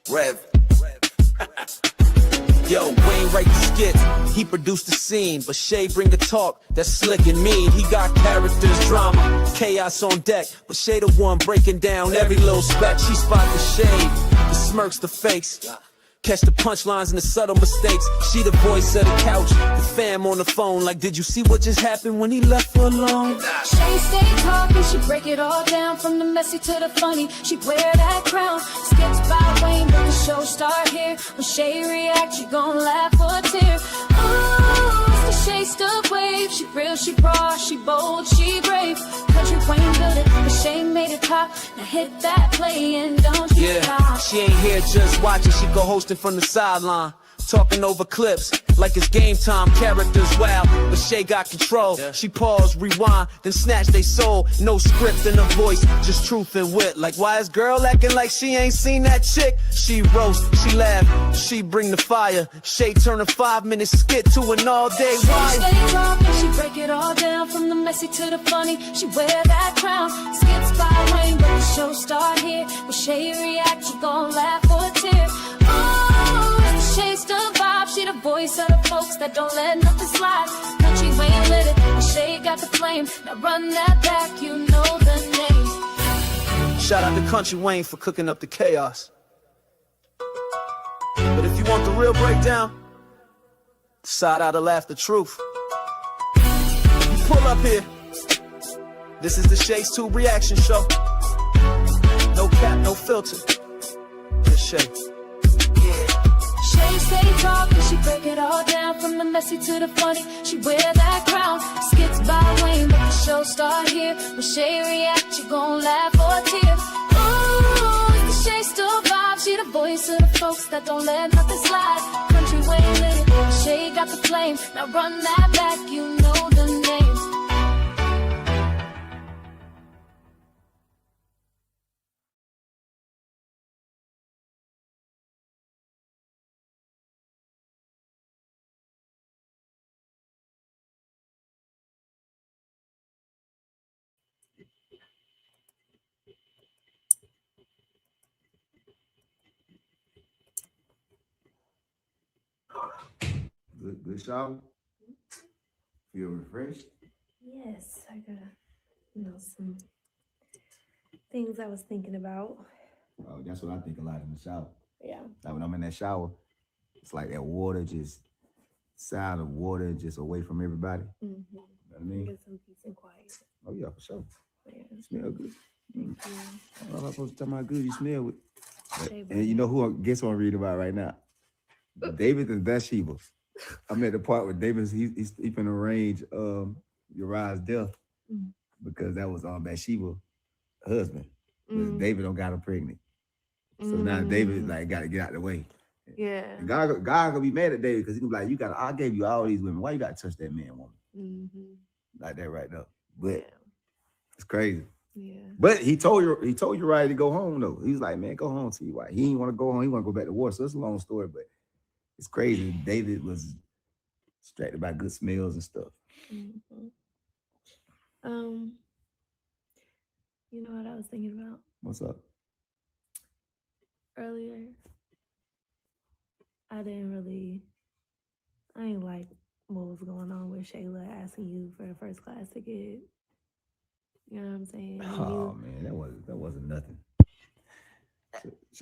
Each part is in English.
Rev. Yo, Wayne write the skits, he produced the scene, but Shay bring the talk that's slick and mean. He got characters, drama, chaos on deck, but Shay the one breaking down every little speck. She spot the shade, the smirks, the face, catch the punchlines and the subtle mistakes. She the voice of the couch, the fam on the phone, like, did you see what just happened when he left her alone? Shay stay talking, she break it all down, from the messy to the funny. She wear that crown, skits by Wayne, but the show start here. When Shay react, you gon' laugh or tear. Ooh, it's the Shay stuff wave. She real, she raw, she bold, she brave. Country Wayne built it, but Shay made it pop. Now hit that play and don't you stop. She ain't here just watching, she go hosting from the sideline, talking over clips like it's game time. Characters wild, but Shay got control. She pause, rewind, then snatch they soul. No script in her voice, just truth and wit. Like, why is girl acting like she ain't seen that chick? She roast, she laugh, she bring the fire. Shay turn a 5-minute skit to an all-day wire. She stay talking, she break it all down, from the messy to the funny. She wear that crown, skits by Wayne, but the show start here. When Shay react, you gon' laugh or tear. Shay's the vibe, she the voice of the folks that don't let nothing slide. Country Wayne lit it, and Shay got the flame. Now run that back, you know the name. Shout out to Country Wayne for cooking up the chaos. But if you want the real breakdown, side out to laugh the truth. You pull up here. This is the Shay's 2 reaction show. No cap, no filter. Just Shay. Shay stay talking, she break it all down, from the messy to the funny. She wear that crown, skits by Wayne, but the show start here. When Shay react, you gon' laugh or tear. Ooh, it's the Shay still vibe, she the voice of the folks that don't let nothing slide. Country Wayne lit it, Shay got the flame. Now run that back, you know the name. Good shower? Feel refreshed? Yes, I got, some things I was thinking about. Oh, that's what I think a lot in the shower. Yeah. Like when I'm in that shower, it's like that water, just sound of water just away from everybody. Mm-hmm. You know what I mean? Get some peace and quiet. Oh yeah, for sure. Yeah. You smell good. Thank you. I don't know if I'm supposed to tell my good you smell with. Hey, And you know who? Guess who I'm reading about right now? David and Bathsheba. I'm at the part where David he's finna arrange Uriah's death because that was Bathsheba's husband. David don't got her pregnant, so now David like got to get out the way. Yeah. And God gonna be mad at David because he gonna be like, I gave you all these women. Why you got to touch that man, woman? Mm-hmm. Like that right now. But it's crazy. Yeah. But he told Uriah to go home though. He was like, man, go home to your wife. He didn't want to go home. He want to go back to war. So it's a long story, but it's crazy. David was distracted by good smells and stuff. Mm-hmm. You know what I was thinking about? What's up? Earlier, I didn't like what was going on with Shayla asking you for a first class ticket. You know what I'm saying? Oh man, that wasn't nothing.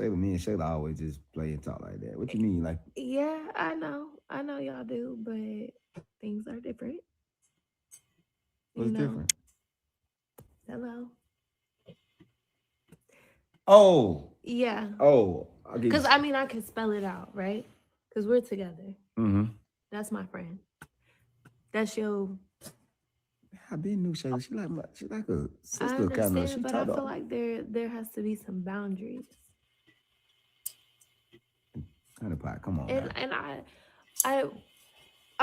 Me and Shayla always just play and talk like that. What you mean? Like, yeah, I know y'all do, but things are different. What's different? Hello. Oh. Yeah. Oh. Because I can spell it out, right? Because we're together. Mm-hmm. That's my friend. That's your. I been knew Shayla. She like a sister I understand, kind of. but I feel like there has to be some boundaries. Honeypot, come on. And I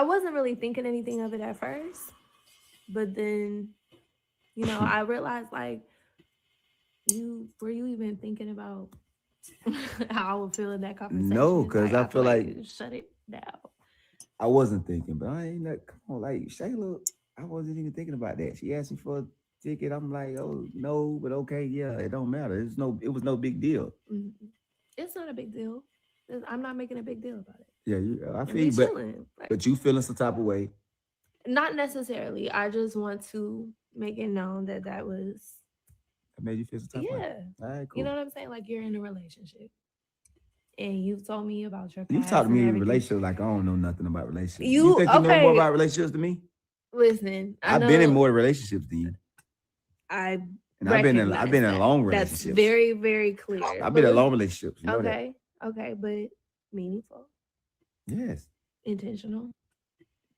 wasn't really thinking anything of it at first, but then, I realized like, were you even thinking about how I would feel in that conversation? No, because I feel like shut it down. I wasn't thinking, but I ain't like, come on, like Shayla. I wasn't even thinking about that. She asked me for a ticket. I'm like, oh no, but okay, yeah, it don't matter. It was no big deal. Mm-hmm. It's not a big deal. I'm not making a big deal about it. Yeah, I And feel we you, chilling. Like, but you feeling some type of way. not necessarily. I just want to make it known that was. That made you feel some type of way. Yeah. All right, cool. You know what I'm saying? Like, you're in a relationship. And you've told me about your past. You talk to me and in everything. relationships like I don't know nothing about relationships. You You think you know okay. more about relationships than me? Listen, I've been in more relationships than you. I've been in long relationships. That's very, very clear. I've been in long relationships. You know okay, but meaningful. Yes. Intentional.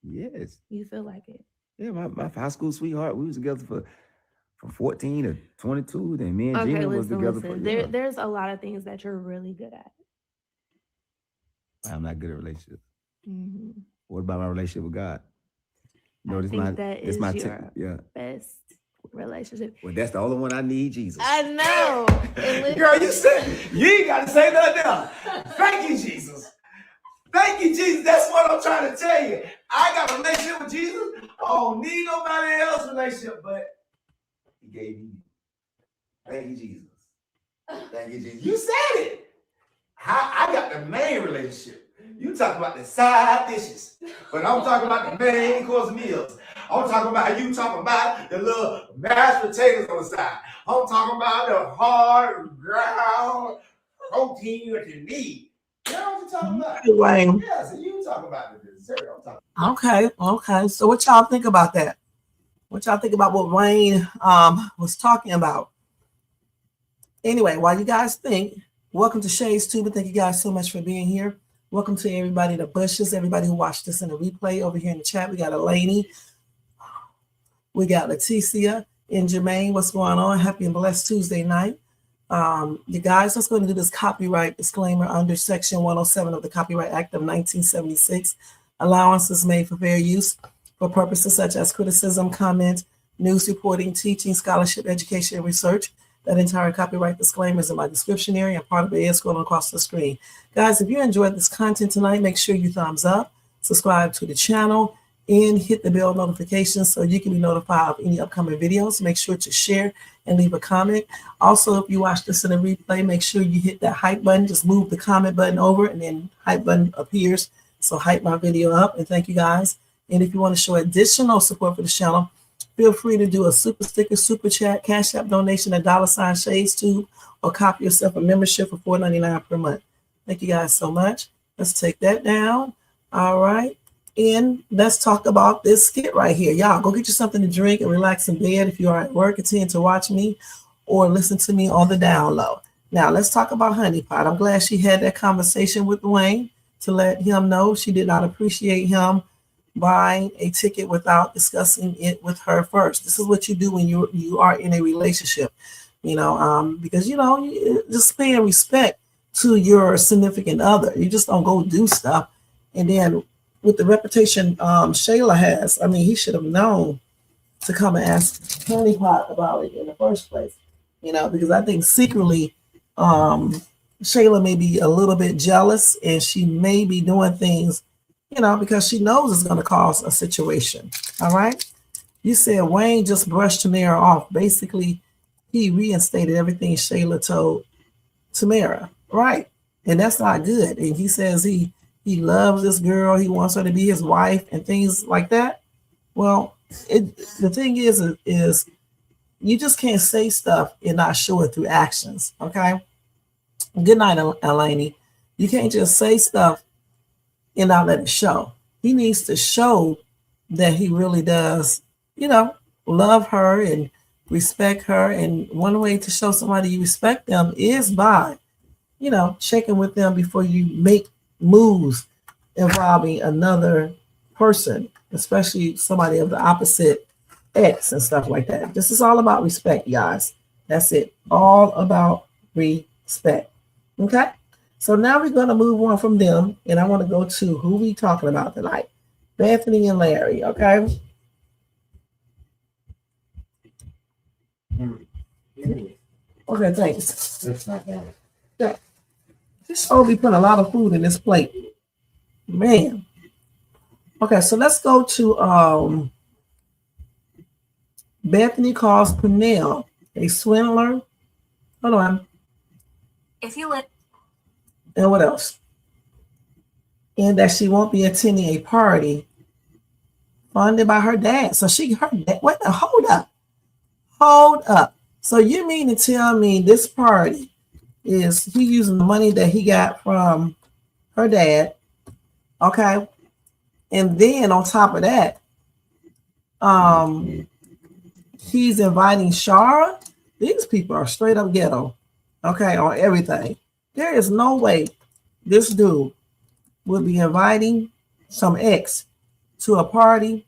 Yes. You feel like it. Yeah, my high school sweetheart, we was together from 14 to 22. Then me and Gina was together for There's a lot of things that you're really good at. I'm not good at relationships. Mm-hmm. What about my relationship with God? No, this is my best relationship. Well, that's the only one I need, Jesus. I know. Girl, you ain't got to say nothing else. Thank you, Jesus. Thank you, Jesus. That's what I'm trying to tell you. I got a relationship with Jesus. I don't need nobody else's relationship, but he gave you. Thank you, Jesus. Thank you, Jesus. You said it. I got the main relationship. You talk about the side dishes, but I'm talking about the main course meals. I'm talking about how you talking about the little mashed potatoes on the side. I'm talking about the hard ground protein that you need. You know what you're talking about? Wayne. Yeah, so you talking about the dessert. I'm talking Okay. So what y'all think about that? What y'all think about what Wayne was talking about? Anyway, while you guys think, welcome to Shades Tube. Thank you guys so much for being here. Welcome to everybody, the Bushes, everybody who watched this in the replay over here in the chat. We got Elaney, we got Leticia and Jermaine. What's going on? Happy and blessed Tuesday night. You guys, let's go and do this copyright disclaimer under Section 107 of the Copyright Act of 1976. Allowance is made for fair use for purposes such as criticism, comment, news reporting, teaching, scholarship, education, and research. That entire copyright disclaimer is in my description area, and part of it is scrolling across the screen. Guys, if you enjoyed this content tonight, make sure you thumbs up, subscribe to the channel, and hit the bell notifications so you can be notified of any upcoming videos. Make sure to share and leave a comment. Also, if you watch this in a replay, make sure you hit that hype button. Just move the comment button over and then hype button appears. So hype my video up, and thank you guys. And if you want to show additional support for the channel, feel free to do a super sticker, super chat, cash app donation, $, Shades Tube, or copy yourself a membership for $4.99 per month. Thank you guys so much. Let's take that down. All right. And let's talk about this skit right here. Y'all go get you something to drink and relax in bed. If you are at work, continue to watch me or listen to me on the down low. Now let's talk about Honey Pot. I'm glad she had that conversation with Wayne to let him know she did not appreciate him buying a ticket without discussing it with her first. This is what you do when you are in a relationship, because just paying respect to your significant other. You just don't go do stuff. And then with the reputation Shayla has, he should have known to come and ask Honey Pot about it in the first place. Because I think secretly Shayla may be a little bit jealous, and she may be doing things because she knows it's going to cause a situation. All right. You said Wayne just brushed Tamara off. Basically, he reinstated everything Shayla told Tamara. Right. And that's not good. And he says he loves this girl. He wants her to be his wife and things like that. Well, the thing is you just can't say stuff and not show it through actions. Okay. Good night, Elaney. You can't just say stuff and not let it show. He needs to show that he really does, love her and respect her. And one way to show somebody you respect them is by, checking with them before you make moves involving another person, especially somebody of the opposite sex and stuff like that. This is all about respect, guys. That's it. All about respect. Okay? So now we're going to move on from them, and I want to go to who we talking about tonight. Bethany and Larry, okay? Okay, thanks. That's not bad. Yeah. This show be putting a lot of food in this plate. Man. Okay, so let's go to Bethany calls Purnell a swindler. Hold on. If you live And what else? And that she won't be attending a party funded by her dad. So her dad, wait, hold up. So you mean to tell me this party is he using the money that he got from her dad, okay? And then on top of that, he's inviting Sharra. These people are straight up ghetto, okay, on everything. There is no way this dude would be inviting some ex to a party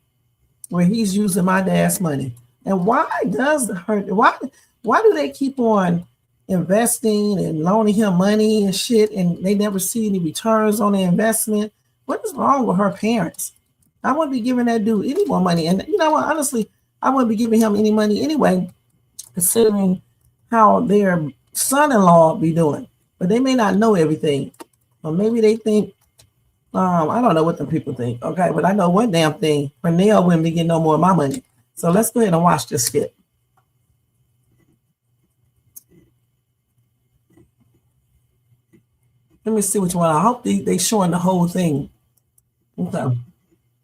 where he's using my dad's money. And why do they keep on investing and loaning him money and shit, and they never see any returns on the investment? What is wrong with her parents? I wouldn't be giving that dude any more money. And you know what? Honestly, I wouldn't be giving him any money anyway, considering how their son-in-law be doing. But they may not know everything. Or maybe they think, I don't know what the people think. Okay, but I know one damn thing. Purnell wouldn't be getting no more of my money. So let's go ahead and watch this skit. Let me see which one. I hope they showing the whole thing. Okay.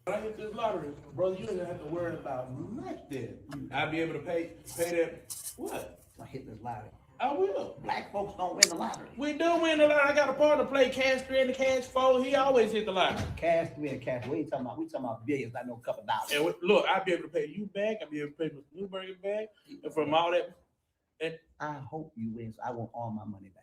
When I hit this lottery, brother, you didn't have to worry about nothing. I'll be able to pay that. What? I hit this lottery. I will. Black folks don't win the lottery. We do win the lottery. I got a partner play cash 3 and the cash 4. He always hit the lottery. Cash 3 and cash. We ain't talking about. We talking about billions. I know a couple dollars. And look, I'll be able to pay you back. I'll be able to pay Mr. Newberger back, and from all that. And I hope you win. So I want all my money back.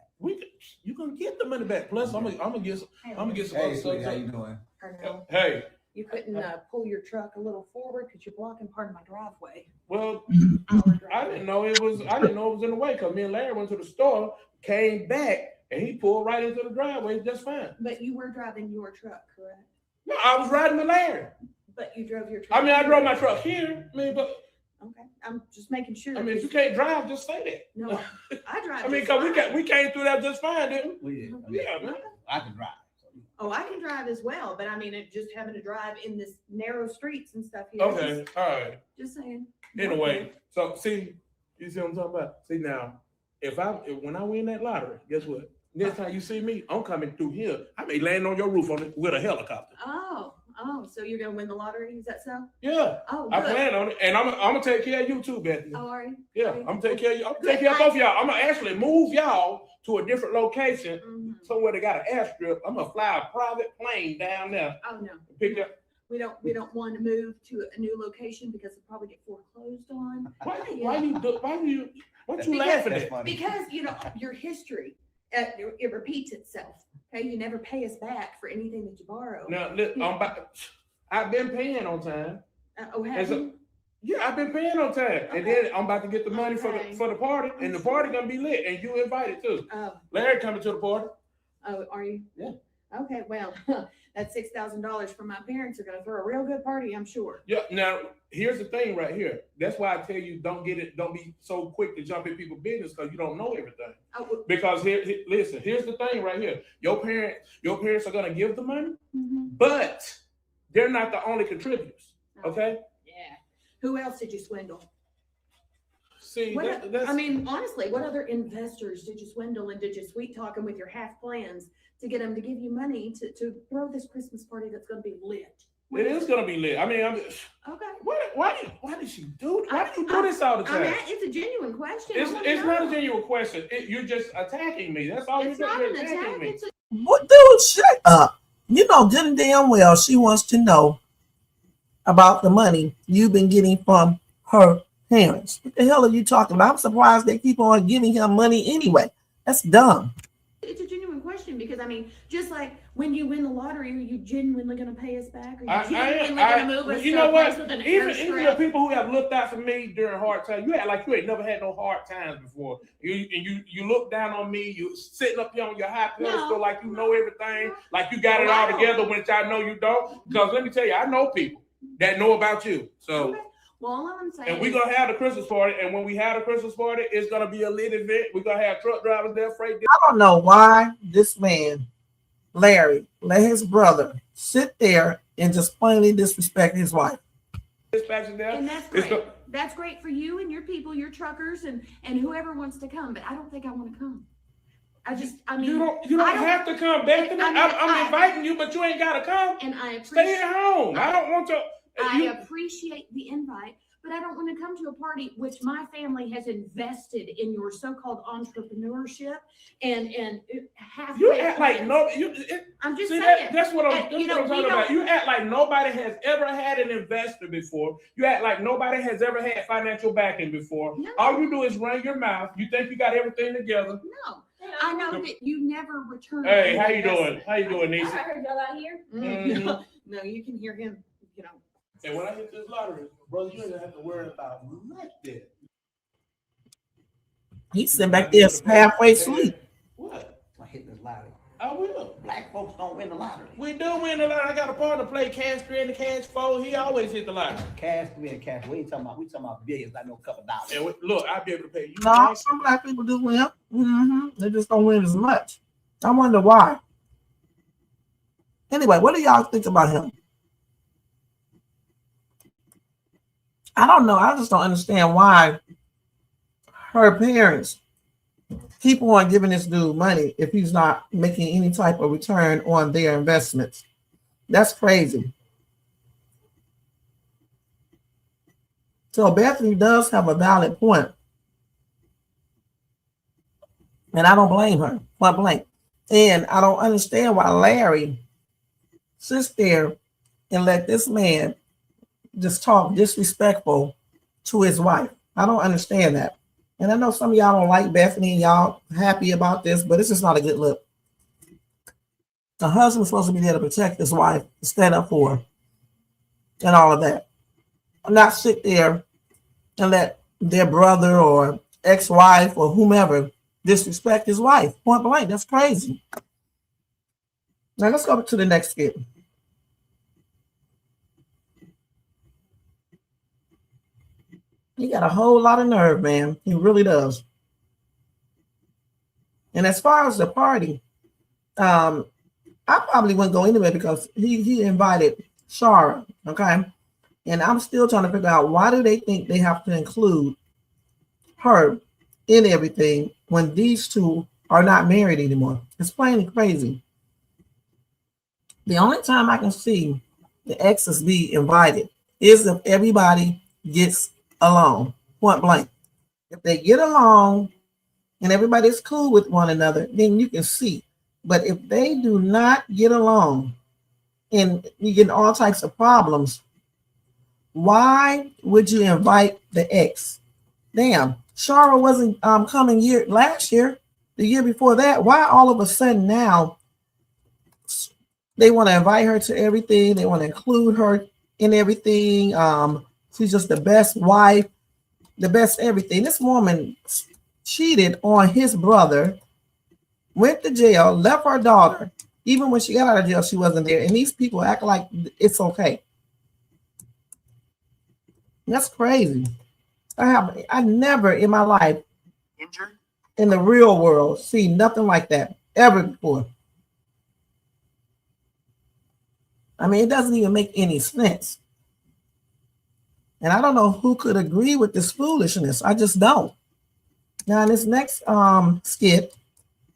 You gonna get the money back. Plus, I'm gonna get some Hey, other sweetie, how stuff. you doing? Purnell, Hey, you couldn't pull your truck a little forward because you're blocking part of my driveway. well, Our I driveway. didn't know it was in the way because me and Larry went to the store, came back, and he pulled right into the driveway just fine. But you were driving your truck, correct? No, I was riding with Larry. But you drove your truck. I mean, I drove my truck here. I mean, but Okay, I'm just making sure. I mean, if you can't drive, just say that. No, I drive. I mean, just because fine. we came through that just fine, didn't we? Yeah, Yeah, man. I can drive. Oh, I can drive as well, but I mean, it just having to drive in this narrow streets and stuff here. Okay, all right. Just saying. Anyway, so see, you see what I'm talking about? See now, when I win that lottery, guess what? Next time you see me, I'm coming through here. I may land on your roof with a helicopter. Oh, so you're gonna win the lottery? Is that so? Yeah, Oh, I good. plan on it, and I'm gonna take care of you too, Bethany. Oh, are you? Yeah, I'm gonna take care of you. I'm gonna take care of both of y'all. I'm gonna actually move y'all to a different location, Mhm. somewhere they got an airstrip. I'm gonna fly a private plane down there, Oh no. pick up. We don't want to move to a new location because it'll probably get foreclosed on. Why you Because- laughing That's at? funny. Because your history, it repeats itself. Okay, you never pay us back for anything that you borrow. Now, look, I've been paying on time. Oh, And have so- you? Yeah, I've been paying on time, and then I'm about to get the money Okay. for the party, and the party gonna be lit, and you invited too. Larry coming to the party. Oh, are you? Yeah. Okay, well, that $6,000 from my parents are gonna throw a real good party, I'm sure. Yeah. Now, here's the thing right here. That's why I tell you don't be so quick to jump in people's business because you don't know everything. Oh, well, Because listen, here's the thing right here. Your parents are gonna give the money, mhm. but they're not the only contributors. Okay. Yeah. Who else did you swindle? See, that's, I mean, honestly, what other investors did you swindle and did you sweet talk them with your half plans to get them to give you money to throw this Christmas party that's going to be lit? it is gonna be lit. I mean, Okay. why did she do? Why do you do this all the time? It's a genuine question. I It's wanna not a know. genuine question. You're just attacking me. That's all It's you're not doing. an You're attacking attack. me. It's a What, dude? Shut up. You know good and damn well she wants to know about the money you've been getting from her parents. What the hell are you talking about? I'm surprised they keep on giving him money anyway. That's dumb. It's a genuine question because I mean, just like when you win the lottery, are you genuinely going to pay us back? Are you genuinely going to move us you to know a place what? with an Even the airstrip? people who have looked out for me during hard times, you act like you ain't never had no hard times before. You look down on me. You sitting up here on your high pedestal No. like you know everything, like you got it all Wow. together, which I know you don't. Because let me tell you, I know people that know about you. So. Okay. Well, all I'm saying And we're is, gonna have the Christmas party, and when we have the Christmas party, it's gonna be a lit event. We're gonna have truck drivers there, freight I don't know why this man, Larry, let his brother sit there and just plainly disrespect his wife. dispatchers there. and that's It's great. That's great for you and your people, your truckers, and whoever wants to come. But I don't think I want to come. I mean, You don't have to come, Bethany. I'm inviting you, but you ain't gotta come. and I Stay appreciate, at home. I don't want to. I appreciate the invite, but I don't want to come to a party which my family has invested in your so-called entrepreneurship and half. You act like no. I'm just See, saying. that's what I'm talking about. You act like nobody has ever had an investor before. You act like nobody has ever had financial backing before. No. All you do is run your mouth. You think you got everything together. No, I know that you never return. Hey, how you doing? How you doing, I Nisa? heard y'all out here. Mhm. No, you can hear him, you know. And when I hit this lottery, brother, you ain't have to worry about nothing. He's sitting back there halfway asleep. What? I hit this lottery. I will. Black folks don't win the lottery. We do win the lottery. I got a partner play cash 3 and the cash 4. He always hit the lottery. Cash 3 and cash. We ain't talking about. We talking about billions. I know a couple dollars. And look, I'll be able to pay you. No, some black people do win. They just don't win as much. I wonder why. Anyway, what do y'all think about him? I don't know. I just don't understand why her parents keep on giving this dude money if he's not making any type of return on their investments. That's crazy. So Bethany does have a valid point. And I don't blame her, point blank. And I don't understand why Larry sits there and let this man just talk disrespectful to his wife. I don't understand that. And I know some of y'all don't like Bethany and y'all happy about this, but it's just not a good look. The husband's supposed to be there to protect his wife, to stand up for her, and all of that. Not sit there and let their brother or ex-wife or whomever disrespect his wife. Point blank, that's crazy. Now let's go to the next skit. He got a whole lot of nerve, man. He really does. And as far as the party, I probably wouldn't go anywhere because he invited Sharra, okay? And I'm still trying to figure out why do they think they have to include her in everything when these two are not married anymore. It's plain and crazy. The only time I can see the exes be invited is if everybody gets along, point blank. If they get along and everybody's cool with one another, then you can see. But if they do not get along and you get all types of problems, why would you invite the ex? Damn, Sharra wasn't coming last year, the year before that. Why all of a sudden now they want to invite her to everything? They want to include her in everything. She's just the best wife, the best everything. This woman cheated on his brother, went to jail, left her daughter. Even when she got out of jail, she wasn't there. And these people act like it's okay. That's crazy. I never in my life, in the real world, seen nothing like that ever before. I mean, it doesn't even make any sense. And I don't know who could agree with this foolishness. I just don't. Now, in this next skit,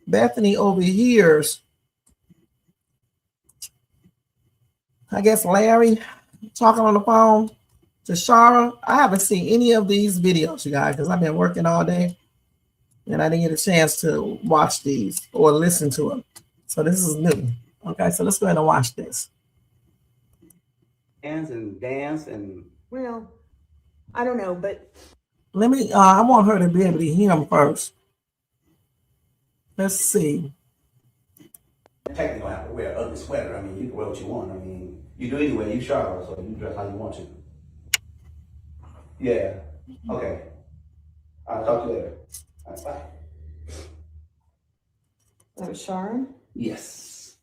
Bethany overhears, I guess, Larry talking on the phone to Sharra. I haven't seen any of these videos, you guys, because I've been working all day and I didn't get a chance to watch these or listen to them. So this is new. Okay, so let's go ahead and watch this. Dance and Well, I don't know, but Let me, I want her to be able to hear him first. Let's see. technically don't have to wear an ugly sweater. I mean, you can wear what you want. I mean, you do anyway. You Sharra, so you dress how you want to. Yeah. Okay. I'll talk to you later. All right, bye. That was Sharra. Yes.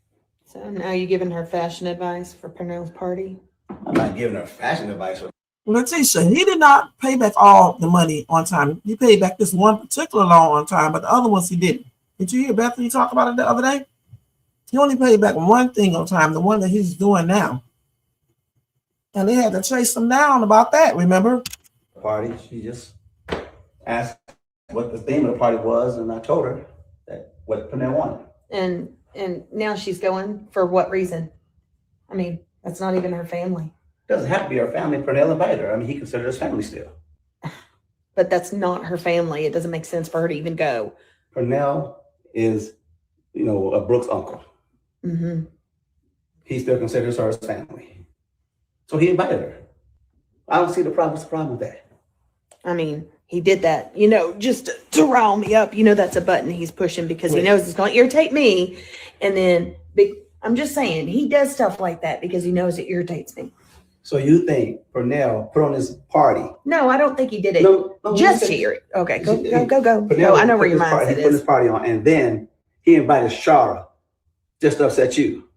So now you giving her fashion advice for Purnell's party? I'm not giving her fashion advice. Letitia, he did not pay back all the money on time. He paid back this one particular loan on time, but the other ones he didn't. Did you hear Bethany talk about it the other day? He only paid back one thing on time, the one that he's doing now. And they had to chase him down about that, remember? Party. She just asked what the theme of the party was, and I told her that what Purnell wanted. And now she's going for what reason? I mean, that's not even her family. Doesn't have to be her family. Purnell invited her. I mean, he considered us family still. But that's not her family. It doesn't make sense for her to even go. Purnell is, you know, a Brooks' uncle. Mm-hmm. He still considers her his family. So he invited her. I don't see the problem. What's the problem with that? I mean, he did that, you know, just to rile me up. You know, that's a button he's pushing because he knows it's going to irritate me. And then I'm just saying, he does stuff like that because he knows it irritates me. So you think Purnell put on this party? No, I don't think he did it. No, just to hear it. Okay, go. Purnell, I know where your He mindset put this is. party on, and then he invited Sharra just to upset you.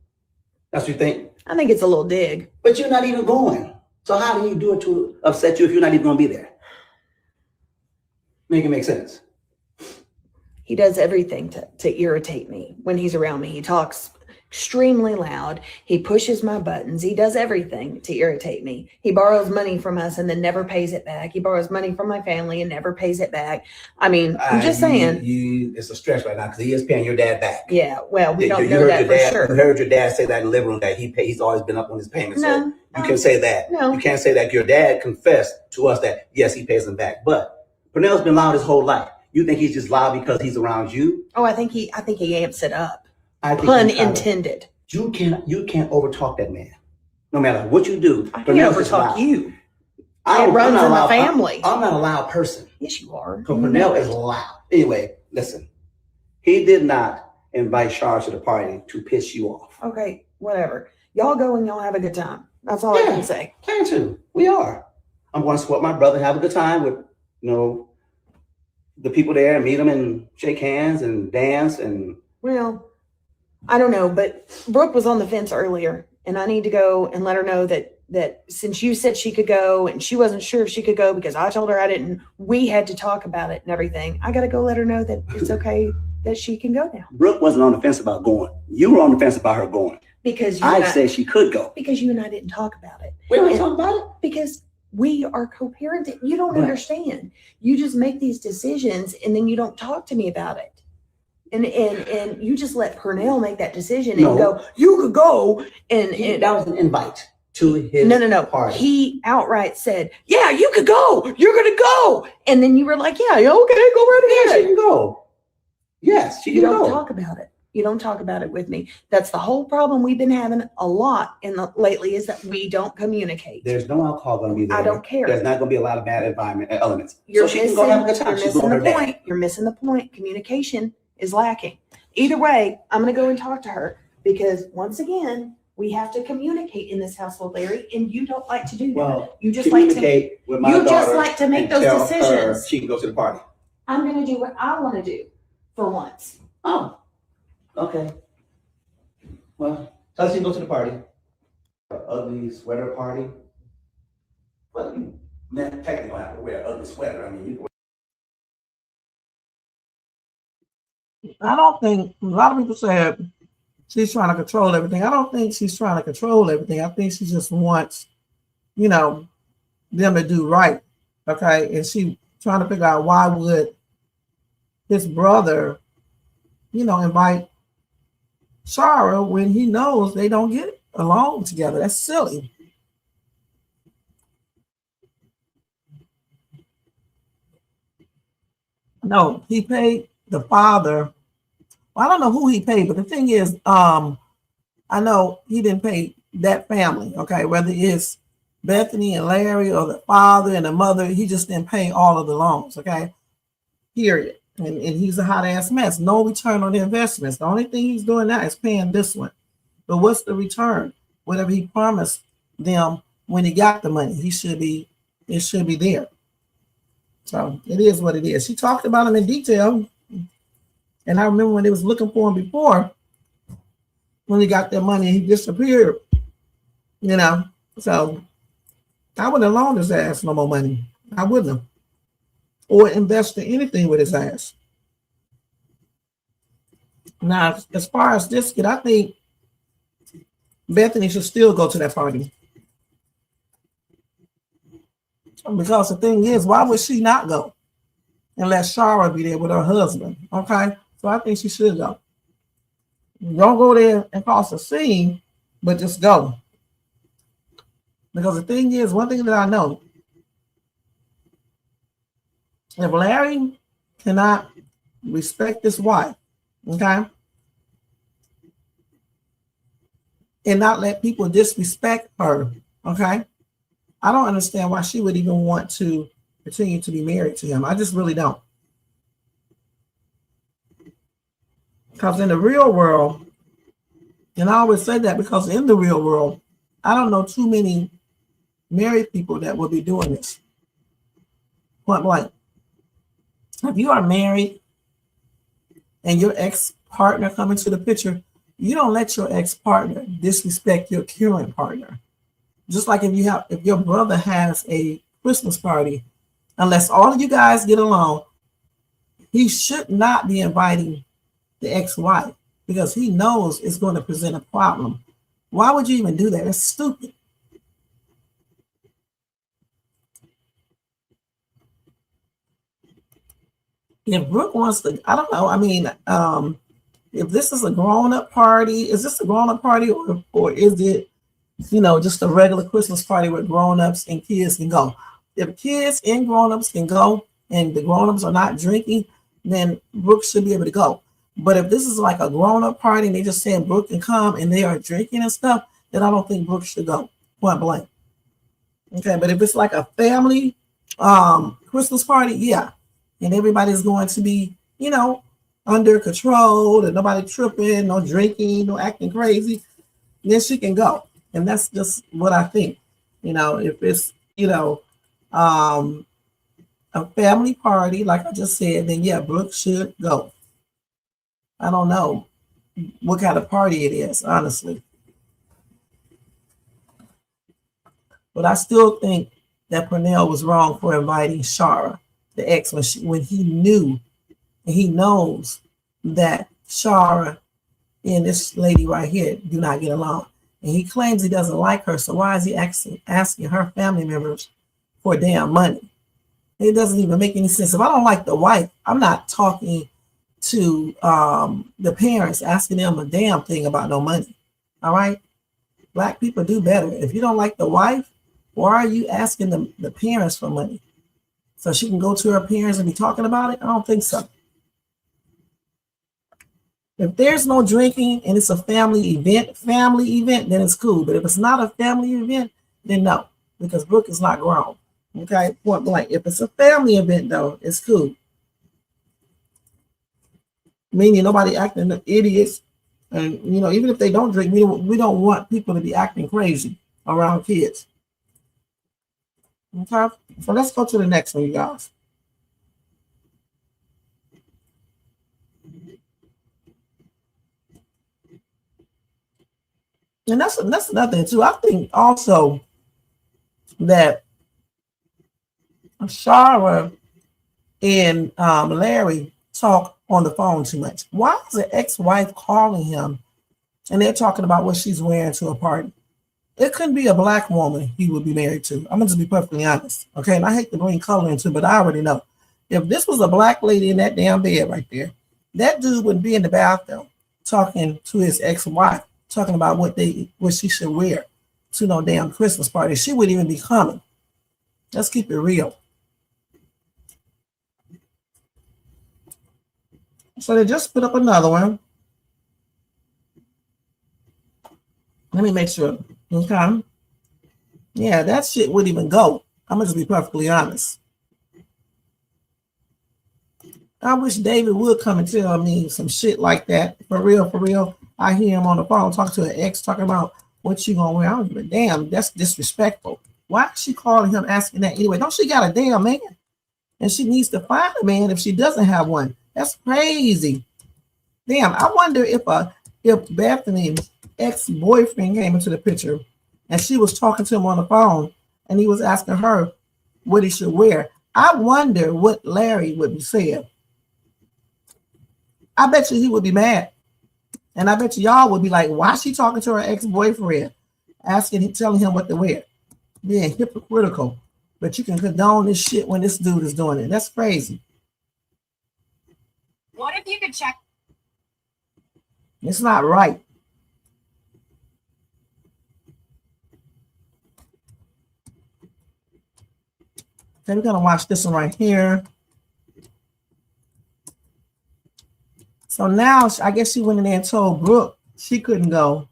That's what you think? I think it's a little dig. But you're not even going. So how do you do it to upset you if you're not even going to be there? Make it make sense. He does everything to irritate me when he's around me. He talks extremely loud. He pushes my buttons. He does everything to irritate me. He borrows money from us and then never pays it back. He borrows money from my family and never pays it back. I mean, I'm just saying. It's a stretch right now because he is paying your dad back. Yeah, well, we don't You know heard that your for dad, sure. You heard your dad say that in the living room that he's always been up on his payments. No, so you can say that. No. You can't say that your dad confessed to us that, yes, he pays them back. But Purnell's been loud his whole life. You think he's just loud because he's around you? Oh, I think he amps it up. I think Pun intended. You can't overtalk that man. No matter what you do. I can't Purnell's just overtalk loud. you. It runs in the family. I'm not a loud person. Yes, you are. Because Purnell is loud. Anyway, listen. He did not invite Sharra to the party to piss you off. Okay, whatever. Y'all go and y'all have a good time. That's all I can say. Plan to. We are. I'm going to support my brother, have a good time with, you know, the people there, meet them and shake hands and dance and. Well, I don't know, but Brooke was on the fence earlier, and I need to go and let her know that since you said she could go and she wasn't sure if she could go because I told her I didn't, we had to talk about it and everything. I got to go let her know that it's okay that she can go now. Brooke wasn't on the fence about going. You were on the fence about her going. Because I said she could go. Because you and I didn't talk about it. We didn't talk about it? Because we are co-parenting. You don't understand. You just make these decisions and then you don't talk to me about it. And you just let Purnell make that decision and go, you could go. And that was an invite to his party. He outright said, yeah, you could go. You're going to go. And then you were like, yeah, okay, go right ahead. She can go. Yes, she can go. You don't talk about it. You don't talk about it with me. That's the whole problem we've been having a lot lately is that we don't communicate. There's no alcohol going to be there. I don't care. There's not going to be a lot of bad environment elements. You're so she can go have a good time. You're missing the point. You're missing the point. Communication is lacking. Either way, I'm going to go and talk to her because once again, we have to communicate in this household, Larry, and you don't like to do that. Well, you just like to make those decisions. She can go to the party. I'm going to do what I want to do for once. Oh, okay. Well, tell her she can go to the party. Ugly sweater party. Well, you technically don't have to wear an ugly sweater. I mean, you can. I don't think a lot of people said she's trying to control everything. I don't think she's trying to control everything. I think she just wants, them to do right. Okay. And she trying to figure out why would his brother, invite Sharra when he knows they don't get along together. That's silly. No, he paid the father. Well, I don't know who he paid, but the thing is, I know he didn't pay that family. Okay, whether it's Bethany and Larry or the father and the mother, he just didn't pay all of the loans. Okay, period. And he's a hot ass mess. No return on the investments. The only thing he's doing now is paying this one. But what's the return? Whatever he promised them when he got the money, it should be there. So it is what it is. She talked about him in detail. And I remember when they was looking for him before, when he got their money, he disappeared. So I wouldn't have loaned his ass no more money. I wouldn't have. Or invest in anything with his ass. Now, as far as this kid, I think Bethany should still go to that party. Because the thing is, why would she not go? And let Sharra be there with her husband, okay? So I think she should go. Don't go there and cause a scene, but just go. Because the thing is, one thing that I know, if Larry cannot respect his wife, okay, and not let people disrespect her, okay, I don't understand why she would even want to continue to be married to him. I just really don't. Because in the real world, and I always say that because in the real world, I don't know too many married people that will be doing this. Point blank. If you are married and your ex-partner come into the picture, you don't let your ex-partner disrespect your current partner. Just like if your brother has a Christmas party, unless all of you guys get along, he should not be inviting the ex-wife because he knows it's going to present a problem. Why would you even do that? It's stupid. If Brooke wants to, I don't know. I mean, if this is a grown-up party, is this a grown-up party or is it, just a regular Christmas party where grown-ups and kids can go? If kids and grown-ups can go and the grown-ups are not drinking, then Brooke should be able to go. But if this is like a grown-up party and they just saying Brooke can come and they are drinking and stuff, then I don't think Brooke should go. Point blank. Okay, but if it's like a family Christmas party, yeah. And everybody's going to be, under control and nobody tripping, no drinking, no acting crazy, then she can go. And that's just what I think. If it's, a family party, like I just said, then yeah, Brooke should go. I don't know what kind of party it is, honestly. But I still think that Purnell was wrong for inviting Sharra, the ex, when he knew and he knows that Sharra and this lady right here do not get along. And he claims he doesn't like her. So why is he asking her family members for damn money? It doesn't even make any sense. If I don't like the wife, I'm not talking to the parents asking them a damn thing about no money. All right? Black people do better. If you don't like the wife, why are you asking the parents for money? So she can go to her parents and be talking about it? I don't think so. If there's no drinking and it's a family event, then it's cool. But if it's not a family event, then no, because Brooke is not grown. Okay, point blank. If it's a family event, though, it's cool. Meaning nobody acting like idiots. And, even if they don't drink, we don't want people to be acting crazy around kids. Okay, so let's go to the next one, you guys. And that's another thing too. I think also that Sharra and Larry talk on the phone too much. Why is the ex-wife calling him and they're talking about what she's wearing to a party? It couldn't be a black woman he would be married to. I'm going to be perfectly honest. Okay, and I hate to bring color into it, but I already know. If this was a black lady in that damn bed right there, that dude wouldn't be in the bathroom talking to his ex-wife, talking about what she should wear to no damn Christmas party. She wouldn't even be coming. Let's keep it real. So they just put up another one. Let me make sure. Okay. Yeah, that shit wouldn't even go. I'm gonna just be perfectly honest. I wish David would come and tell me some shit like that. For real, for real. I hear him on the phone talking to an ex, talking about what you gonna wear. I don't give a damn. That's disrespectful. Why is she calling him asking that anyway? Don't she got a damn man? And she needs to find a man if she doesn't have one. That's crazy. Damn, I wonder if Bethany's ex-boyfriend came into the picture and she was talking to him on the phone and he was asking her what he should wear. I wonder what Larry would be saying. I bet you he would be mad. And I bet you y'all would be like, why is she talking to her ex-boyfriend, telling him what to wear? Being hypocritical. But you can condone this shit when this dude is doing it. That's crazy. What if you could check It's not right. Okay, we're gonna watch this one right here. So now I guess she went in there and told Brooke she couldn't go.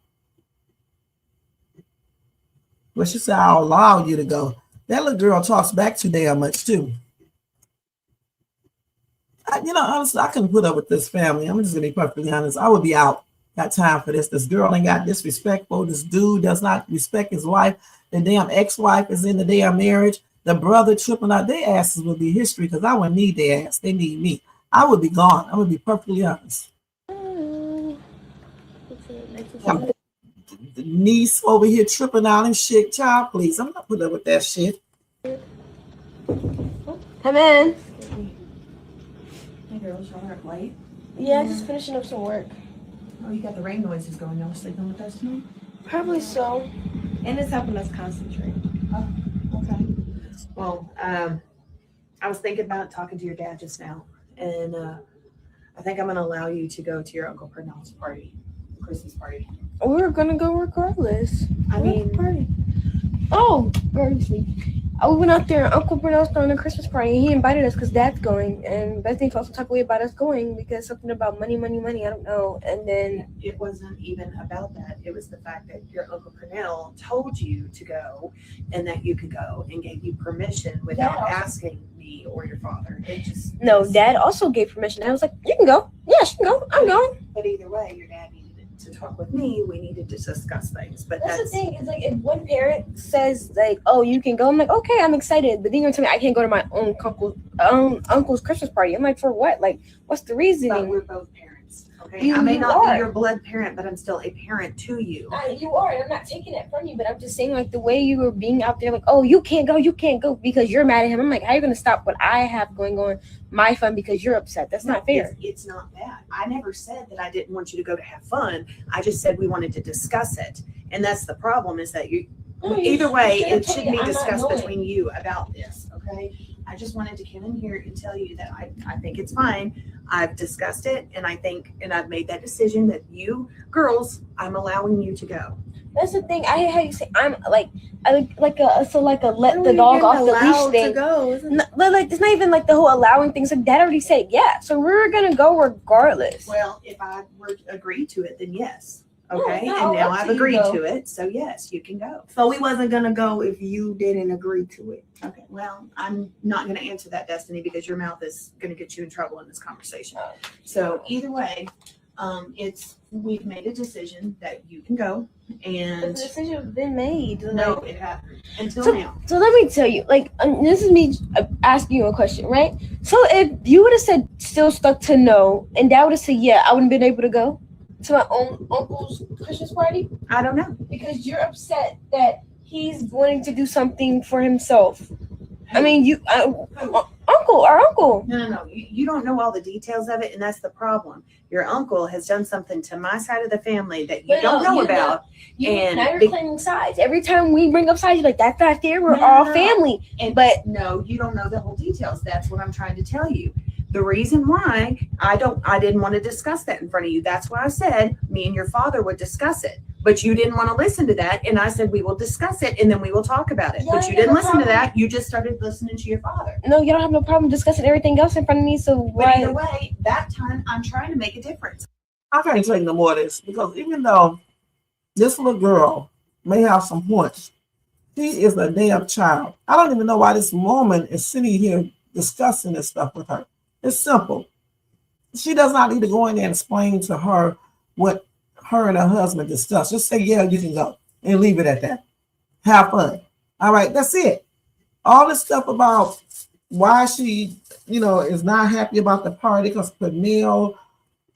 But she said, I'll allow you to go. That little girl talks back too damn much too. Honestly, I couldn't put up with this family. I'm just gonna be perfectly honest. I would be out. Got time for this. This girl ain't got disrespectful. This dude does not respect his wife. The damn ex-wife is in the damn marriage. The brother tripping out. Their asses would be history because I wouldn't need their ass. They need me. I would be gone. I would be perfectly honest. The niece over here tripping out and shit. Child, please. I'm not putting up with that shit. Come in. Hey girls, y'all are late. Yeah, just finishing up some work. Oh, you got the rain noises going. Y'all sleeping with us tonight? Probably so. And it's helping us concentrate. Oh, okay. Well, I was thinking about talking to your dad just now, and I think I'm going to allow you to go to your Uncle Purnell's party, Christmas party. We're gonna go regardless. Party. Oh, obviously. We went out there. Uncle Burnell's throwing a Christmas party. And he invited us because Dad's going, and Bethany felt some type of way about us going because something about money. I don't know. And then It wasn't even about that. It was the fact that your Uncle Purnell told you to go, and that you could go, and gave you permission without asking me or your father. It just no, Dad also gave permission. I was like, "You can go. Yeah, she can go. I'm going." But either way, your dad needed to talk with me. We needed to discuss things. But That's the thing. It's like if one parent says like, "Oh, you can go," I'm like, "Okay, I'm excited." But then you're telling me I can't go to my own uncle's Christmas party. I'm like, "For what? Like, what's the reasoning?" But we're both parents. Okay, You- I may you not are. be your blood parent, but I'm still a parent to you. You are, and I'm not taking it from you, but I'm just saying, like, the way you were being out there, like, oh, you can't go because you're mad at him. I'm like, how are you going to stop what I have going on, my fun, because you're upset? That's not fair. It's not that. I never said that I didn't want you to go to have fun. I just said we wanted to discuss it. And that's the problem is that either way, it should be discussed between you about this, okay? I just wanted to come in here and tell you that I think it's fine. I've discussed it, and I've made that decision that you girls, I'm allowing you to go. That's the thing. I hate how you say I'm like let the dog off the leash thing. But like it's not even like the whole allowing things. Like Dad already said yeah, so we're gonna go regardless. Well, if I were to agree to it, then yes. No, Okay, it's not and all now up I've to you, agreed though. to it, so yes, you can go. So we wasn't gonna go if you didn't agree to it. Okay, well, I'm not going to answer that, Destiny, because your mouth is going to get you in trouble in this conversation. So either way, we've made a decision that you can go, The and decision's been made. no, Like, it hasn't until so, now. so let me tell you, like, this is me asking you a question, right? So if you would have said still stuck to no, and Dad would have said yeah, I wouldn't have been able to go to my own uncle's Christmas party I don't know. because you're upset that he's wanting to do something for himself. I mean, our uncle. No. You don't know all the details of it, and that's the problem. Your uncle has done something to my side of the family that you But don't know you about. And now you're be- claiming sides. Every time we bring up sides, you're like, that's not fair. We're No, all no. family. And But no, you don't know the whole details. That's what I'm trying to tell you. The reason why I didn't want to discuss that in front of you. That's why I said me and your father would discuss it. But you didn't want to listen to that. And I said, we will discuss it and then we will talk about it. Yeah, But you I didn't have a listen to problem. that. You just started listening to your father. no, you don't have no problem discussing everything else in front of me. So But either why? way, that time I'm trying to make a difference. I can't take no more of this because even though this little girl may have some points, she is a damn child. I don't even know why this woman is sitting here discussing this stuff with her. It's simple. She does not need to go in there and explain to her what her and her husband discussed. Just say, yeah, you can go and leave it at that. Have fun. All right, that's it. All this stuff about why she, is not happy about the party because Purnell,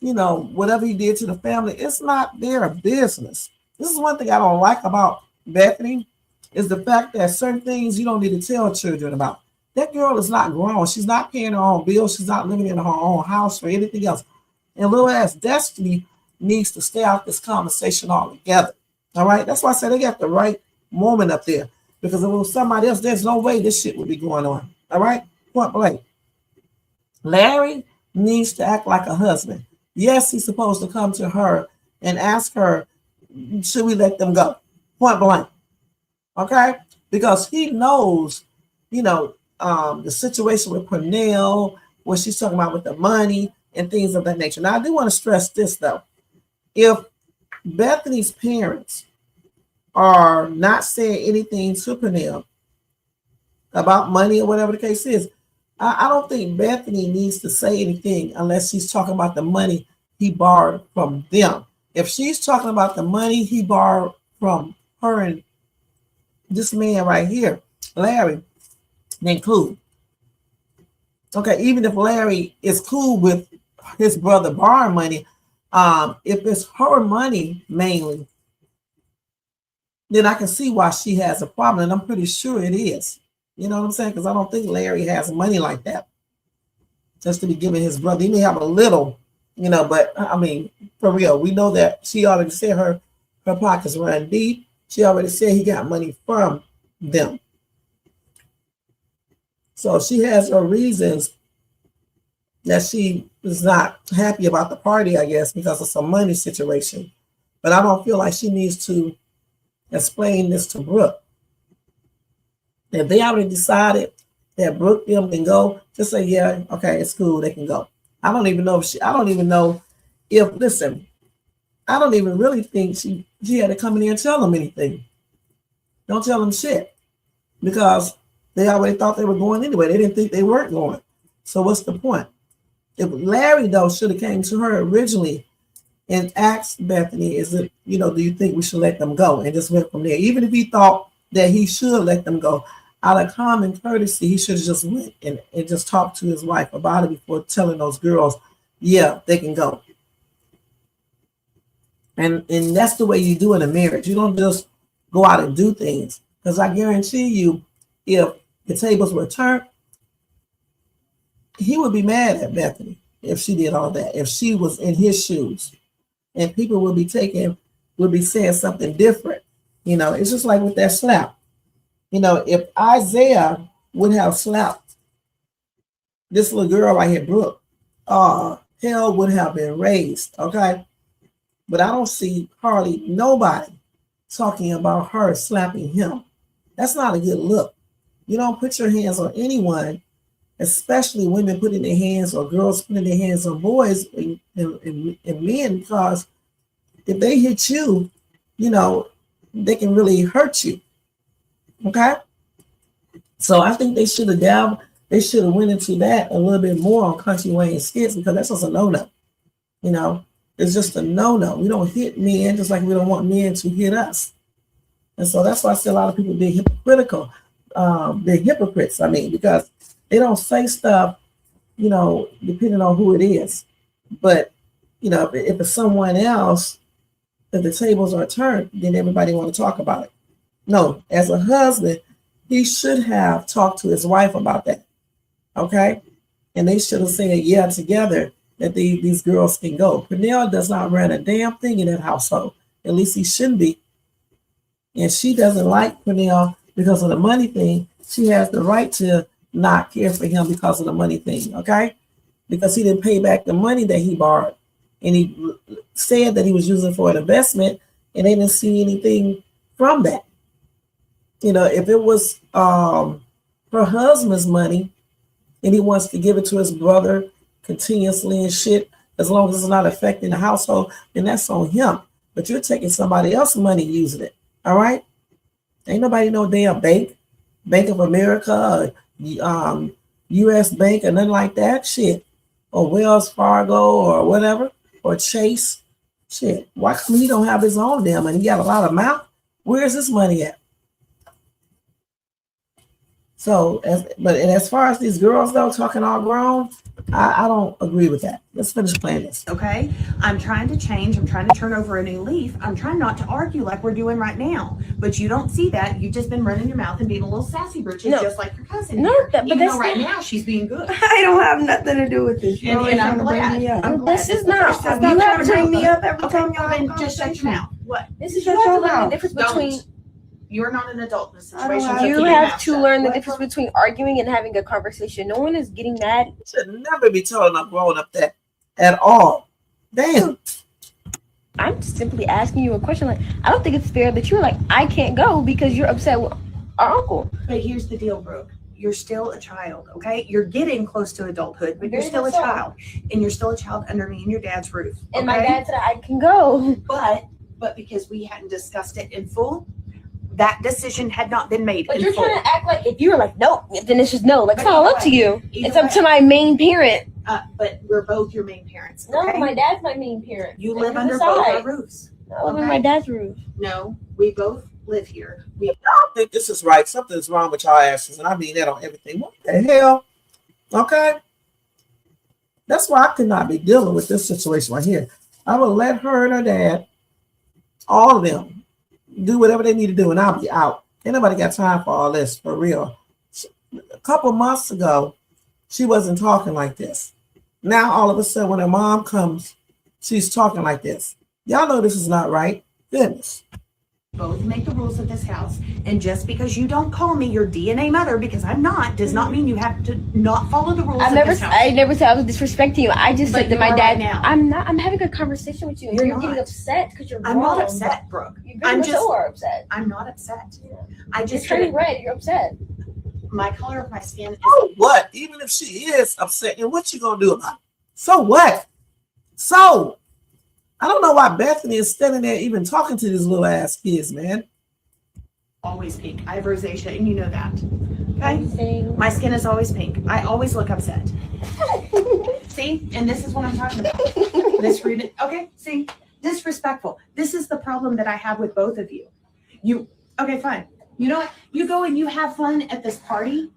whatever he did to the family, it's not their business. This is one thing I don't like about Bethany is the fact that certain things you don't need to tell children about. That girl is not grown. She's not paying her own bills. She's not living in her own house or anything else. And little ass Destiny needs to stay out this conversation altogether. All right? That's why I said they got the right moment up there. Because if it was somebody else, there's no way this shit would be going on. All right? Point blank. Larry needs to act like a husband. Yes, he's supposed to come to her and ask her, should we let them go? Point blank. Okay? Because he knows, the situation with Purnell, what she's talking about with the money and things of that nature. Now, I do want to stress this, though. If Bethany's parents are not saying anything to Purnell about money or whatever the case is, I don't think Bethany needs to say anything unless she's talking about the money he borrowed from them. If she's talking about the money he borrowed from her and this man right here, Larry, then cool. Okay, even if Larry is cool with his brother borrowing money, if it's her money mainly, then I can see why she has a problem, and I'm pretty sure it is. You know what I'm saying? Because I don't think Larry has money like that just to be giving his brother. He may have a little, but I mean, for real, we know that she already said her pockets run deep. She already said he got money from them. So she has her reasons that she is not happy about the party, I guess, because of some money situation. But I don't feel like she needs to explain this to Brooke. If they already decided that Brooke them can go, just say, yeah, okay, it's cool, they can go. I don't even know I don't even really think she had to come in here and tell them anything. Don't tell them shit. Because they already thought they were going anyway. They didn't think they weren't going. So what's the point? If Larry, though, should have came to her originally and asked Bethany, do you think we should let them go? And just went from there. Even if he thought that he should let them go, out of common courtesy, he should have just went and just talked to his wife about it before telling those girls, yeah, they can go. And that's the way you do in a marriage. You don't just go out and do things. Because I guarantee you, if the tables were turned, he would be mad at Bethany if she did all that, if she was in his shoes. And people would be saying something different. It's just like with that slap. If Isaiah would have slapped this little girl right here, Brooke, hell would have been raised, okay? But I don't see hardly nobody talking about her slapping him. That's not a good look. You don't put your hands on anyone, especially women putting their hands or girls putting their hands on boys and men, because if they hit you, they can really hurt you. Okay? So I think they should have went into that a little bit more on Country Wayne skits, because that's just a no-no. It's just a no-no. We don't hit men just like we don't want men to hit us. And so that's why I see a lot of people being hypocritical. They're hypocrites, because they don't say stuff, depending on who it is. But, if it's someone else, if the tables are turned, then everybody want to talk about it. No, as a husband, he should have talked to his wife about that. Okay? And they should have said, yeah, together, that these girls can go. Purnell does not run a damn thing in that household. At least he shouldn't be. And she doesn't like Purnell because of the money thing. She has the right to not care for him because of the money thing, okay? Because he didn't pay back the money that he borrowed. And he said that he was using it for an investment, and they didn't see anything from that. If it was her husband's money and he wants to give it to his brother continuously and shit, as long as it's not affecting the household, then that's on him. But you're taking somebody else's money using it, all right? Ain't nobody no damn Bank of America, U.S. Bank or nothing like that, shit. Or Wells Fargo or whatever, or Chase, shit. Why come he don't have his own damn money? He got a lot of mouth. Where's his money at? So, as far as these girls though, talking all grown, I don't agree with that. Let's finish playing this. Okay, I'm trying to change. I'm trying to turn over a new leaf. I'm trying not to argue like we're doing right now. But you don't see that. You've just been running your mouth and being a little sassy bitch, just like your cousin. No, here. but Even that's though right not- now she's being good. I don't have nothing to do with this. You're always And trying I'm to bring glad. me up. I'm glad. This is not. Stop You trying have to bring to. me up every Okay, time y'all then have just shut your conversation. mouth. What? This is Shut what your you learn the mouth. difference Don't. between. You're not an adult in this I don't situation. have so You keep your have mouth to shut. learn the difference between arguing and having a conversation. No one is getting mad. Should never be telling a grown up that at all. Damn. I'm simply asking you a question. Like, I don't think it's fair that you're like, I can't go because you're upset with our uncle. But here's the deal, Brooke. You're still a child, okay? You're getting close to adulthood, but you're Very still a much so. child. And you're still a child under me and your dad's roof. And my okay? dad said I can go. But because we hadn't discussed it in full, that decision had not been made But in you're full. trying to act like if you're like, no, then it's just no. Like, it's But all either up to way- you. either It's up way. to my main parent. But we're both your main parents, No, okay? my dad's my main parent. You And live you under both decide. our roofs. I live in okay? my dad's roof. No, we both live here. We I don't think this is right. Something's wrong with y'all asses, and I mean that on everything. What the hell? Okay. That's why I could not be dealing with this situation right here. I will let her and her dad, all of them, do whatever they need to do, and I'll be out. Ain't nobody got time for all this, for real. A couple months ago, she wasn't talking like this. Now, all of a sudden, when her mom comes, she's talking like this. Y'all know this is not right. Goodness. both make the rules of this house. And just because you don't call me your DNA mother, because I'm not, does not mean you have to not follow the rules of this house. I never said I was disrespecting you. I just But said that you my are dad. right now. I'm having a conversation with you, and You're you're getting not. upset because you're I'm wrong. not upset, Brooke. You very I'm much just so are upset. I'm not upset. I You're just turning didn't- red. You're upset. my color of my skin is So what? Even if she is upset, and what you gonna do about it? So what? So I don't know why Bethany is standing there even talking to these little ass kids, man. always pink. I have rosacea, and you know that. Okay? Anything. My skin is always pink. I always look upset. See? And this is what I'm talking about. Okay, see? Disrespectful. This is the problem that I have with both of you. Okay, fine. You know what? You go and you have fun at this party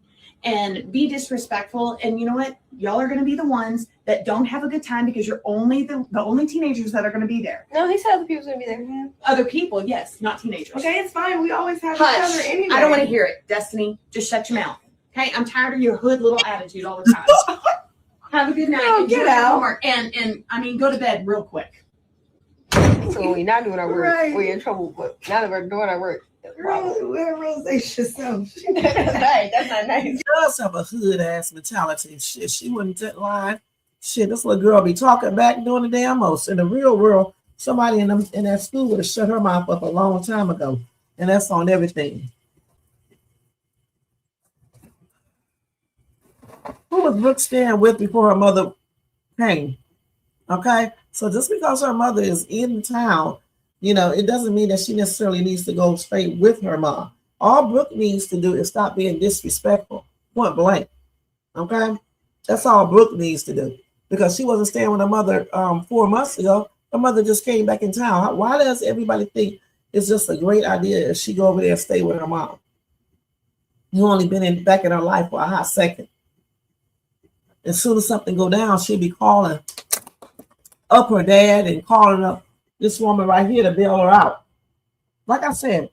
and be disrespectful. And you know what? Y'all are going to be the ones that don't have a good time because you're only the only teenagers that are going to be there. No, he said other people's gonna be there. Other people, yes, not teenagers. Okay, it's fine. We always have each Hush. other anyway. I don't want to hear it, Destiny. Just shut your mouth. Okay, I'm tired of your hood little attitude all the time. Have a good night. No, Enjoy get your out. homework. And I mean, go to bed real quick. So when we're not doing our work, Right. we're in trouble. But now that we're doing our work, Where rosacea self? right, that's not nice. She does have a hood ass mentality. Shit, she wouldn't lie. Shit, this little girl be talking back doing the damn most. In the real world, somebody in that school would have shut her mouth up a long time ago. And that's on everything. Who was Brooke staying with before her mother came? Okay, so just because her mother is in town, you know, it doesn't mean that she necessarily needs to go straight with her mom. All Brooke needs to do is stop being disrespectful, point blank. Okay, that's all Brooke needs to do, because she wasn't staying with her mother 4 months ago. Her mother just came back in town. Why does everybody think it's just a great idea if she go over there and stay with her mom? You only been back in her life for a hot second. As soon as something go down, she'll be calling up her dad and calling up this woman right here to bail her out. Like I said,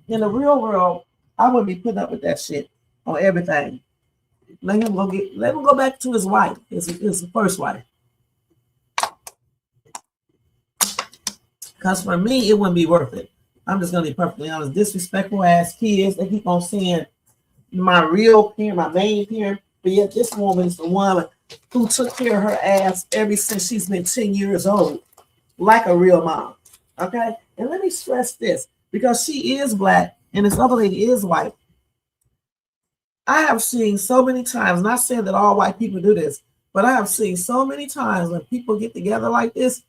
in the real world, I wouldn't be putting up with that shit on everything. Let him go back to his wife, his first wife. Because for me, it wouldn't be worth it. I'm just gonna be perfectly honest. Disrespectful ass kids, they keep on seeing my real parent, my main parent, but yet this woman is the one who took care of her ass ever since she's been 10 years old, like a real mom. Okay? And let me stress this, because she is black and this other lady is white. I have seen so many times, not saying that all white people do this, but I have seen so many times when people get together like this,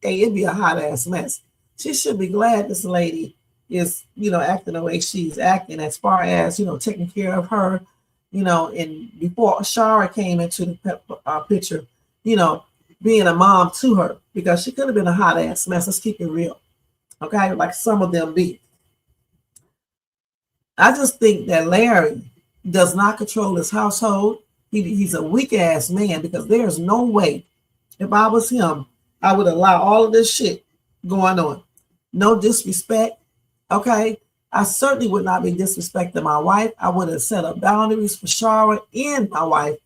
hey, it'd be a hot ass mess. She should be glad this lady is, acting the way she's acting, as far as, taking care of her, and before Sharra came into the picture, being a mom to her, because she could have been a hot ass mess. Let's keep it real. Okay, like some of them be. I just think that Larry does not control his household. He's a weak ass man, because there's no way, if I was him, I would allow all of this shit going on. No disrespect. Okay. I certainly would not be disrespecting my wife. I would have set up boundaries for Sharra and my wife.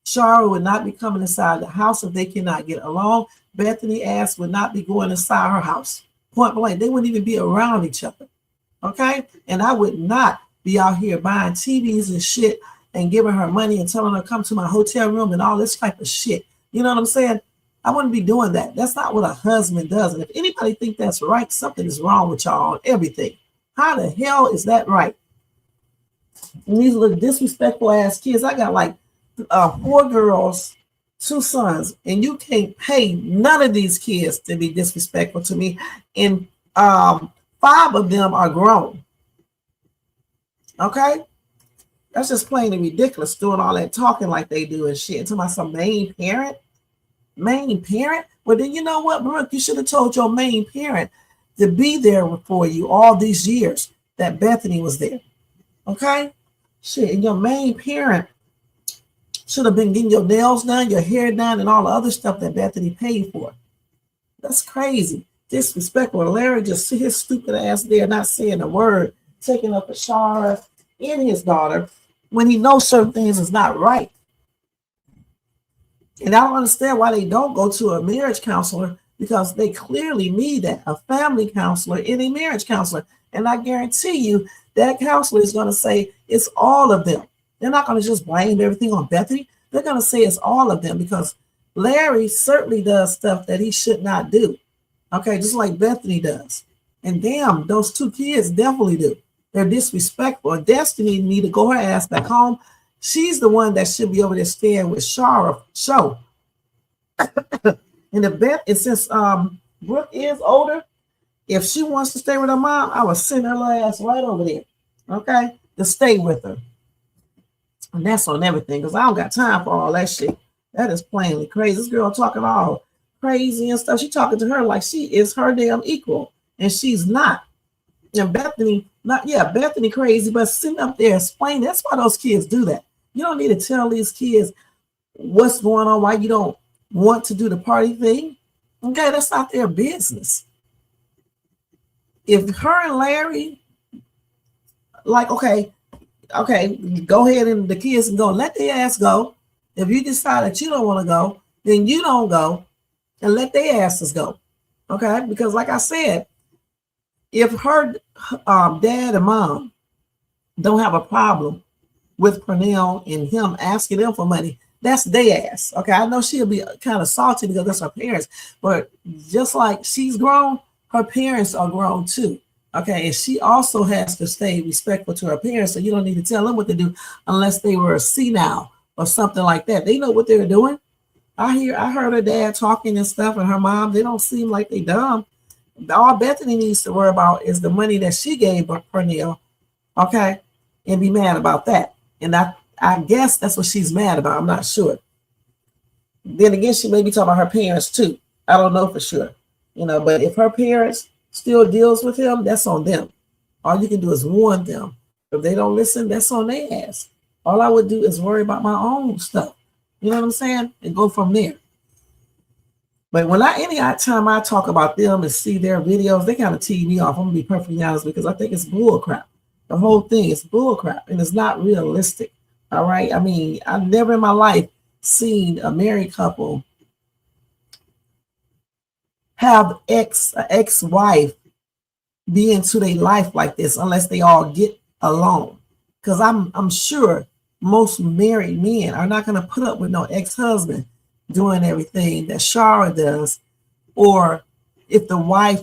Sharra would not be coming inside the house if they cannot get along. Bethany ass would not be going inside her house. Point blank. They wouldn't even be around each other. Okay. And I would not be out here buying TVs and shit and giving her money and telling her come to my hotel room and all this type of shit. You know what I'm saying? I wouldn't be doing that. That's not what a husband does. And if anybody think that's right, something is wrong with y'all on everything. How the hell is that right? And these little disrespectful ass kids. I got like 4 girls, 2 sons, and you can't pay none of these kids to be disrespectful to me. And 5 of them are grown. Okay? That's just plain and ridiculous, doing all that talking like they do and shit. To my some main parent. Main parent? Well, then you know what, Brooke? You should have told your main parent to be there for you all these years that Bethany was there. Okay? Shit, and your main parent should have been getting your nails done, your hair done, and all the other stuff that Bethany paid for. That's crazy. Disrespectful. Larry just sit his stupid ass there, not saying a word, taking up a Sharra and his daughter when he knows certain things is not right. And I don't understand why they don't go to a marriage counselor, because they clearly need that, a family counselor and a marriage counselor. And I guarantee you that counselor is going to say it's all of them. They're not going to just blame everything on Bethany. They're going to say it's all of them, because Larry certainly does stuff that he should not do. Okay, just like Bethany does. And damn, those 2 kids definitely do. They're disrespectful. And Destiny need to go her ass back home. She's the one that should be over there staying with Sharra show. And since Brooke is older, if she wants to stay with her mom, I will send her ass right over there. Okay? To stay with her. And that's on everything, because I don't got time for all that shit. That is plainly crazy. This girl talking all crazy and stuff. She talking to her like she is her damn equal. And she's not. And Bethany, Bethany crazy, but sitting up there explaining. That's why those kids do that. You don't need to tell these kids what's going on, why you don't want to do the party thing. Okay, that's not their business. If her and Larry, like, okay, go ahead and the kids can go, let their ass go. If you decide that you don't want to go, then you don't go and let their asses go. Okay, because like I said, if her dad and mom don't have a problem with Purnell and him asking them for money, that's their ass. Okay, I know she'll be kind of salty because that's her parents, but just like she's grown, her parents are grown too. Okay, and she also has to stay respectful to her parents, so you don't need to tell them what to do unless they were senile or something like that. They know what they're doing. I heard her dad talking and stuff, and her mom, they don't seem like they dumb. All Bethany needs to worry about is the money that she gave Purnell, okay, and be mad about that. And I guess that's what she's mad about. I'm not sure. Then again, she may be talking about her parents too. I don't know for sure, but if her parents still deals with him, that's on them. All you can do is warn them. If they don't listen, that's on their ass. All I would do is worry about my own stuff. You know what I'm saying? And go from there. But any time I talk about them and see their videos, they kind of tee me off. I'm gonna be perfectly honest, because I think it's bull crap. The whole thing is bull crap, and it's not realistic. All right. I mean, I've never in my life seen a married couple have an ex-wife be into their life like this unless they all get along. Because I'm sure most married men are not going to put up with no ex-husband doing everything that Sharra does, or if the wife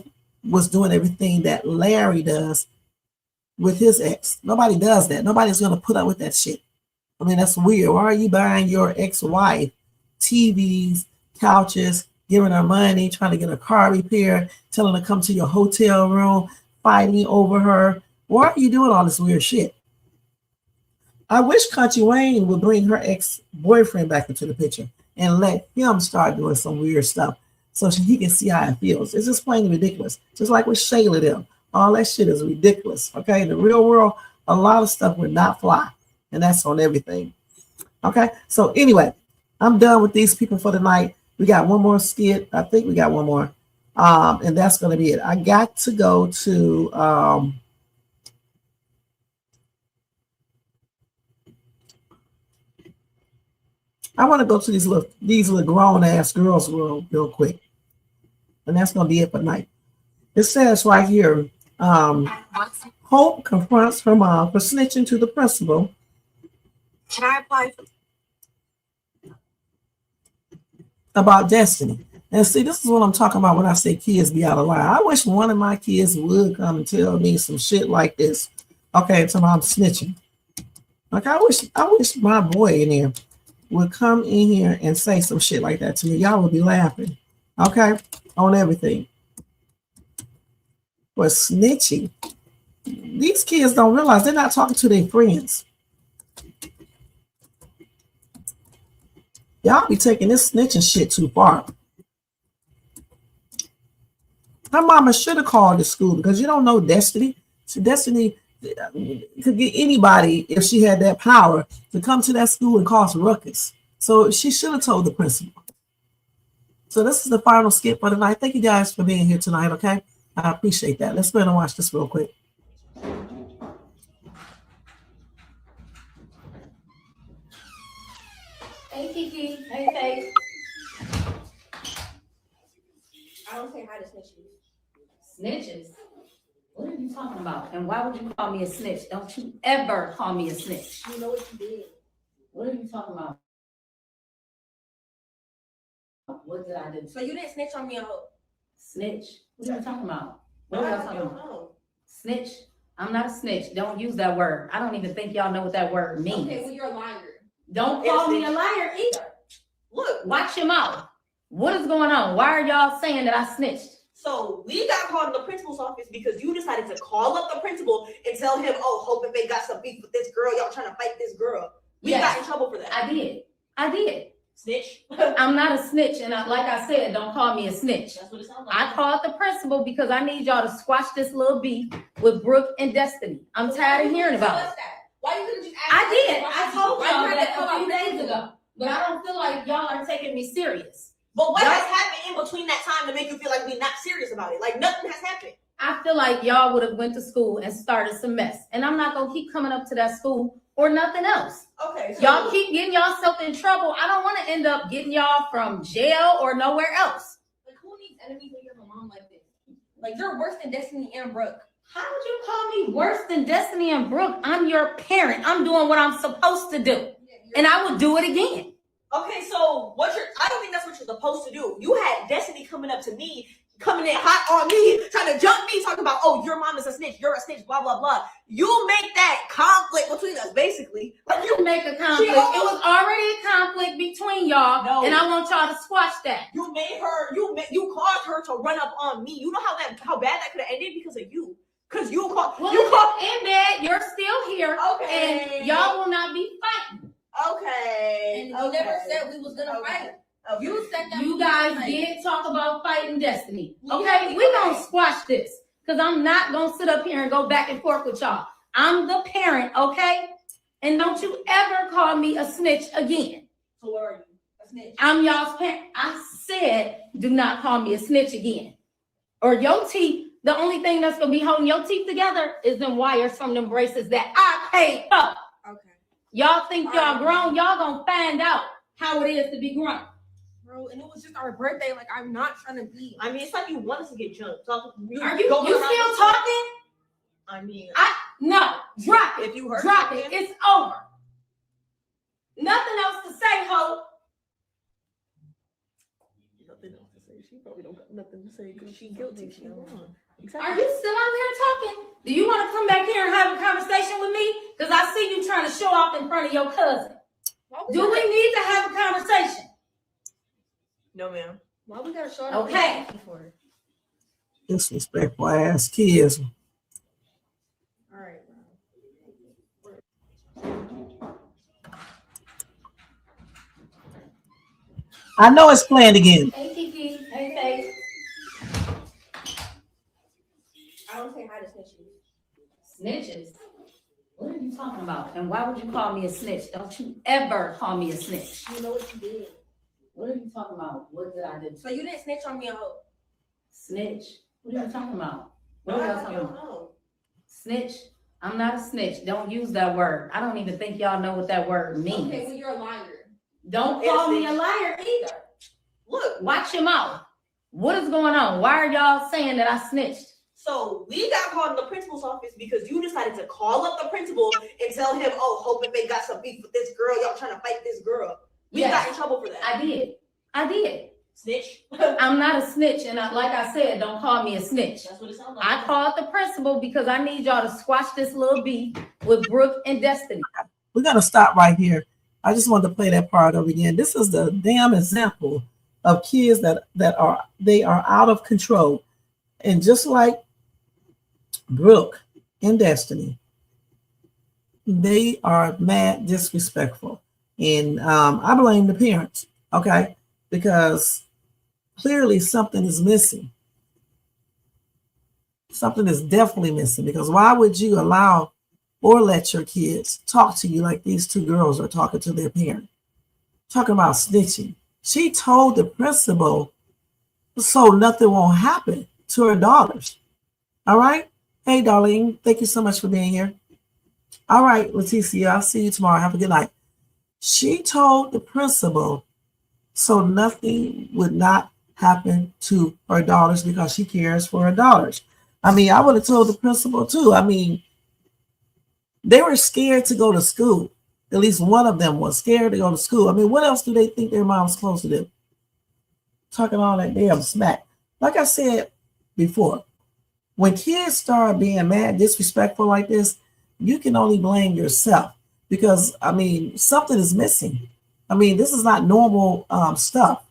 was doing everything that Larry does with his ex. Nobody does that. Nobody's going to put up with that shit. I mean, that's weird. Why are you buying your ex-wife TVs, couches, giving her money, trying to get her car repaired, telling her to come to your hotel room, fighting over her? Why are you doing all this weird shit? I wish Country Wayne would bring her ex-boyfriend back into the picture and let him start doing some weird stuff so he can see how it feels. It's just plain ridiculous. Just like with Shayla them. All that shit is ridiculous. Okay, in the real world, a lot of stuff would not fly. And that's on everything. Okay, so anyway, I'm done with these people for the night. We got one more skit. I think we got one more. And that's going to be it. I got to go to I want to go to these little grown ass girls world real quick. And that's going to be it for tonight. It says right here, Hope confronts her mom for snitching to the principal. Can I apply for About Destiny. And see, this is what I'm talking about when I say kids be out of line. I wish one of my kids would come and tell me some shit like this. Okay, until I'm snitching. Like I wish my boy in here would come in here and say some shit like that to me. Y'all would be laughing. Okay, on everything. But snitching. These kids don't realize they're not talking to their friends. Y'all be taking this snitching shit too far. Her mama should have called the school because you don't know Destiny. So Destiny could get anybody if she had that power to come to that school and cause ruckus. So she should have told the principal. So this is the final skit for tonight. Thank you guys for being here tonight, okay? I appreciate that. Let's go ahead and watch this real quick. Hey, Kiki. Hey, Faith. I don't say hi to snitches. Snitches? What are you talking about? And why would you call me a snitch? Don't you ever call me a snitch. You know what you did. What are you talking about? What did I do? So you didn't snitch on me a hoe. Snitch? What are you talking about? What are y'all talking about? Know. Snitch? I'm not a snitch. Don't use that word. I don't even think y'all know what that word means. Okay, well, you're a liar. Don't call me a liar either. Look, Watch your mouth. What is going on? Why are y'all saying that I snitched? So we got called in the principal's office because you decided to call up the principal and tell him, oh, Hope and Faye got some beef with this girl. Y'all trying to fight this girl. We got in trouble for that. I did. Snitch. I'm not a snitch, and like I said, don't call me a snitch. That's what it sounds like. I called the principal because I need y'all to squash this little beef with Brooke and Destiny. I'm tired of hearing about it. Why you couldn't just ask? I did. I told Why y'all you had that to come a few out days ago, but I don't feel like y'all are taking me serious. But what has happened in between that time to make you feel like we're not serious about it? Like nothing has happened. I feel like y'all would have went to school and started some mess, and I'm not gonna keep coming up to that school or nothing else. Okay. So Y'all keep getting yourself in trouble. I don't want to end up getting y'all from jail or nowhere else. Like who needs enemies when you have a mom like this? Like you're worse than Destiny and Brooke. How would you call me worse than Destiny and Brooke? I'm your parent. I'm doing what I'm supposed to do, and I would do it again. Okay, so I don't think that's what you're supposed to do. You had Destiny coming up to me, coming in hot on me, trying to jump me, talking about, oh, your mom is a snitch, you're a snitch, blah, blah, blah. You make that conflict between us, basically. Like you make a conflict. It was already a conflict between y'all, and I want y'all to squash that. You made her, you caused her to run up on me. You know how bad that could have ended because of you. Because you called. Well, you called in bed. You're still here. Okay. And y'all will not be fighting. Okay. And you never said we was gonna fight. Okay. You said that You guys did talk about fighting Destiny. Okay, we gonna squash this. Because I'm not gonna sit up here and go back and forth with y'all. I'm the parent, okay? And don't you ever call me a snitch again. So where are you? A snitch? I'm y'all's parent. I said do not call me a snitch again. Or your teeth. The only thing that's gonna be holding your teeth together is them wires from them braces that I paid for. Okay. Y'all think y'all grown? Y'all gonna find out how it is to be grown. Bro, and it was just our birthday. Like I'm not trying to be. I mean, it's like you want us to get jumped. So Are you still talking? I mean, no. Drop it. If you heard drop something. it. It's over. Nothing else to say, Hope. Nothing else to say. She probably don't got nothing to say because she's guilty. She wrong. Are you still out here talking? Do you want to come back here and have a conversation with me? Because I see you trying to show off in front of your cousin. Do we need to have a conversation? No, ma'am. Why we gotta show up? Okay. Disrespectful ass kids. All right. I know it's planned again. Hey, Kiki. Hey, Faith. I don't say hi to snitches. Snitches? What are you talking about? And why would you call me a snitch? Don't you ever call me a snitch. You know what you did. What are you talking about? What did I do? So you didn't snitch on me a hoe. Snitch? What are you talking about? What are y'all talking about? Know. Snitch? I'm not a snitch. Don't use that word. I don't even think y'all know what that word means. Okay, well you're a liar. Don't call me a liar either. Look, Watch your mouth. What is going on? Why are y'all saying that I snitched? so we got called in the principal's office because you decided to call up the principal and tell him, oh, Hope and Faye got some beef with this girl. Y'all trying to fight this girl. We got in trouble for that. I did. Snitch. I'm not a snitch, and like I said, don't call me a snitch. That's what it sounds like. I called the principal because I need y'all to squash this little beef with Brooke and Destiny. We're gonna stop right here. I just wanted to play that part over again. This is the damn example of kids that are out of control, and just like Brooke and Destiny, they are mad disrespectful, and I blame the parents. Okay, because clearly something is missing. Something is definitely missing, because why would you allow or let your kids talk to you like these two girls are talking to their parent? Talking about snitching. She told the principal so nothing won't happen to her daughters. All right? Hey, darling, thank you so much for being here. All right, Leticia, I'll see you tomorrow. Have a good night. She told the principal so nothing would not happen to her daughters because she cares for her daughters. I mean, I would have told the principal too. I mean, they were scared to go to school. At least one of them was scared to go to school. I mean, what else do they think their mom's supposed to do? Talking all that damn smack. Like I said before, when kids start being mad, disrespectful like this, you can only blame yourself, because, I mean, something is missing. I mean, this is not normal stuff.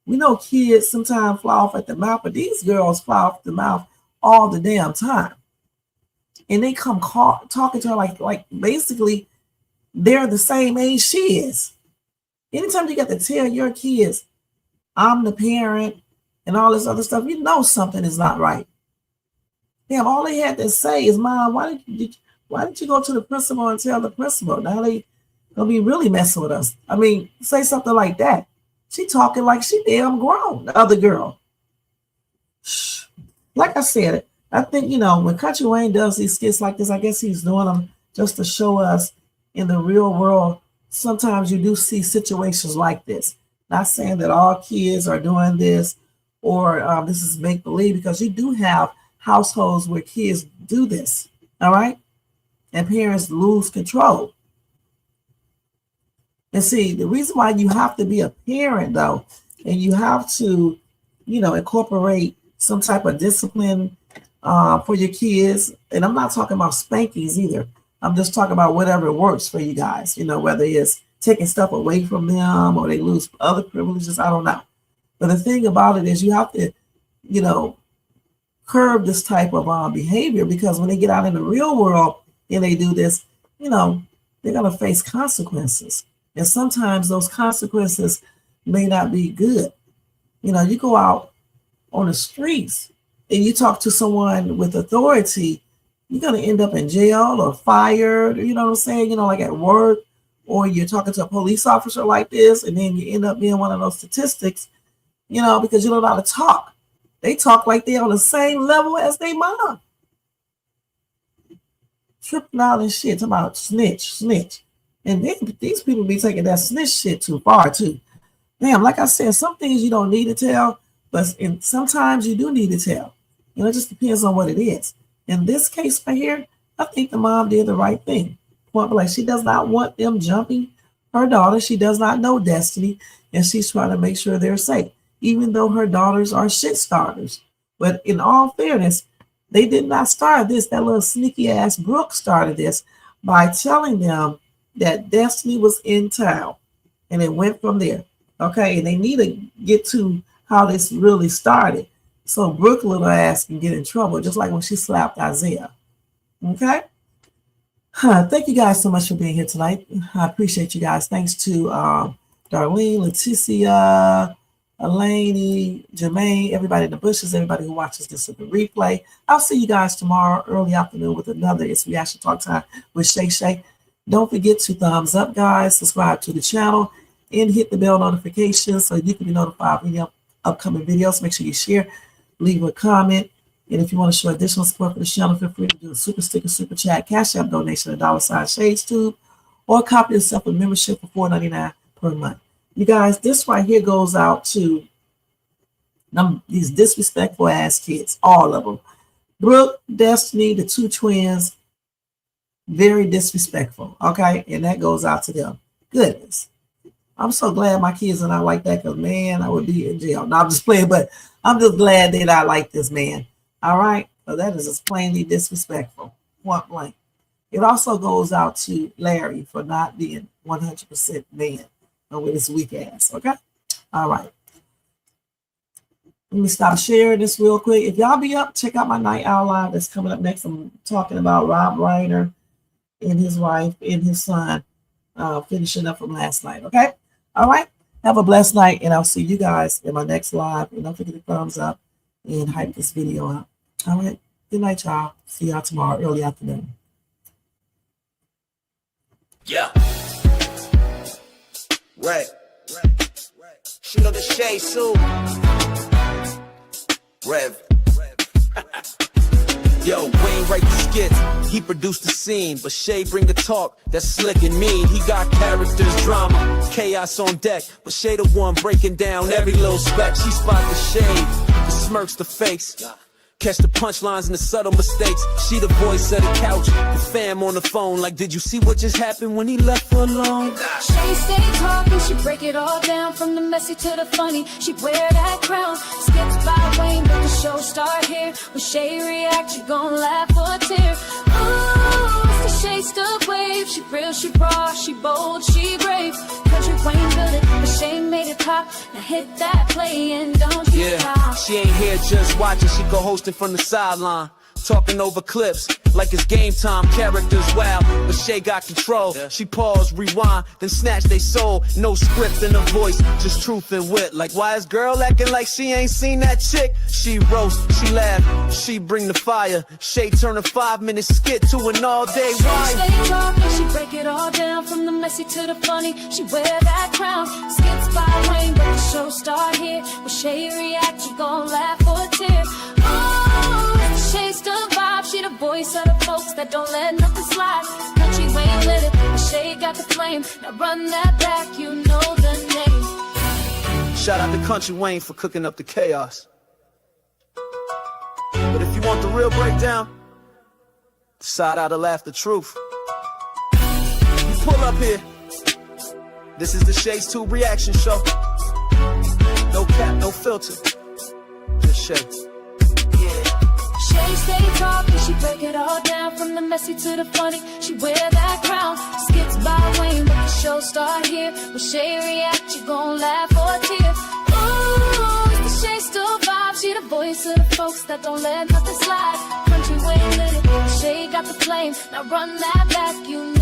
We know kids sometimes fly off at the mouth, but these girls fly off the mouth all the damn time. And they come talking to her like basically they're the same age she is. Anytime you got to tell your kids, I'm the parent and all this other stuff, you know something is not right. Damn, all they had to say is, Mom, why did you go to the principal and tell the principal? Now they'll be really messing with us. I mean, say something like that. She talking like she damn grown, the other girl. Shh. Like I said, I think, when Country Wayne does these skits like this, I guess he's doing them just to show us in the real world, sometimes you do see situations like this. Not saying that all kids are doing this or this is make-believe, because you do have households where kids do this, all right? And parents lose control. And see, the reason why you have to be a parent, though, and you have to, incorporate some type of discipline for your kids. And I'm not talking about spankings either. I'm just talking about whatever works for you guys, whether it's taking stuff away from them or they lose other privileges. I don't know. But the thing about it is you have to, curb this type of behavior, because when they get out in the real world and they do this, they're going to face consequences. And sometimes those consequences may not be good. You go out on the streets and you talk to someone with authority, you're going to end up in jail or fired, you know what I'm saying? Like at work, or you're talking to a police officer like this, and then you end up being one of those statistics, because you don't know how to talk. They talk like they're on the same level as their mom. Tripping out and shit, talking about snitch. And then these people be taking that snitch shit too far too. Damn, like I said, some things you don't need to tell, but sometimes you do need to tell. It just depends on what it is. In this case right here, I think the mom did the right thing. Point blank, she does not want them jumping her daughter. She does not know Destiny, and she's trying to make sure they're safe, even though her daughters are shit starters. But in all fairness, they did not start this. That little sneaky ass Brooke started this by telling them that Destiny was in town, and it went from there. Okay, and they need to get to how this really started, so Brooke little ass can get in trouble, just like when she slapped Isaiah. Okay. Thank you guys so much for being here tonight. I appreciate you guys. Thanks to Darlene, Leticia, Elaine, Jermaine, everybody in the bushes, everybody who watches this at the replay. I'll see you guys tomorrow early afternoon with another It's Reaction Talk Time with Shay Shay. Don't forget to thumbs up, guys, subscribe to the channel, and hit the bell notification so you can be notified of any upcoming videos. Make sure you share, leave a comment, and if you want to show additional support for the channel, feel free to do a super sticker, super chat, cash app donation, $, Shades Tube, or copy yourself a membership for $4.99 per month. You guys, this right here goes out to these disrespectful ass kids, all of them. Brooke, Destiny, the two twins, very disrespectful, okay? And that goes out to them. Goodness. I'm so glad my kids are not like that because, man, I would be in jail. No, I'm just playing, but I'm just glad they're not like this man. All right? So that is just plainly disrespectful. Point blank. It also goes out to Larry for not being 100% man with his weak ass. Okay? All right. Let me stop sharing this real quick. If y'all be up, check out my Night Owl Live that's coming up next. I'm talking about Rob Reiner and his wife and his son, finishing up from last night. Okay? All right. Have a blessed night, and I'll see you guys in my next live. And don't forget to thumbs up and hype this video up. All right. Good night, y'all. See y'all tomorrow, early afternoon. Yeah. Right. She know the shade soon. Rev. Yo, Wayne write the skits, he produced the scene, but Shay bring the talk that's slick and mean. He got characters, drama, chaos on deck, but Shay the one breaking down every little speck. She spot the shade, the smirks, the fakes, catch the punchlines and the subtle mistakes. She the voice of the couch, the fam on the phone, like, did you see what just happened when he left her alone? She stay talking, she break it all down, from the messy to the funny. She wear that crown, skips by Wayne, but the show start here. When Shay react, you gon' laugh or tear. Oh, it's the Shay stuck wave. She real, she raw, she bold, she brave. Country Wayne built it, but Shay made it pop. Now hit that play and don't you stop. She ain't here just watching, she go hosting from the sideline. Talking over clips like it's game time, characters wild, but Shay got control. She pause, rewind, then snatch they soul. No script in her voice, just truth and wit. Like, why is girl acting like she ain't seen that chick? She roast, she laugh, she bring the fire. Shay turn a 5-minute skit to an all-day ride. She stay talking, she break it all down, from the messy to the funny. She wear that crown, skips by Wayne, but the show start here. When Shay react, you gon' laugh or tear. Oh, Shay's the vibe, she the voice of the folks that don't let nothing slide. Country Wayne lit it, but Shay got the flame. Now run that back, you know the name. Shout out to Country Wayne for cooking up the chaos. But if you want the real breakdown, side out to laugh the truth. You pull up here. This is the Shay's Tube reaction show. No cap, no filter. Just Shay. Shay stay talking, she break it all down, from the messy to the funny. She wear that crown, skips by Wayne, but the show start here. When Shay react, you gon' laugh or tear. Ooh, it's the Shay still vibe, she the voice of the folks that don't let nothing slide. Country Wayne lit it, Shay got the flame. Now run that back, you know.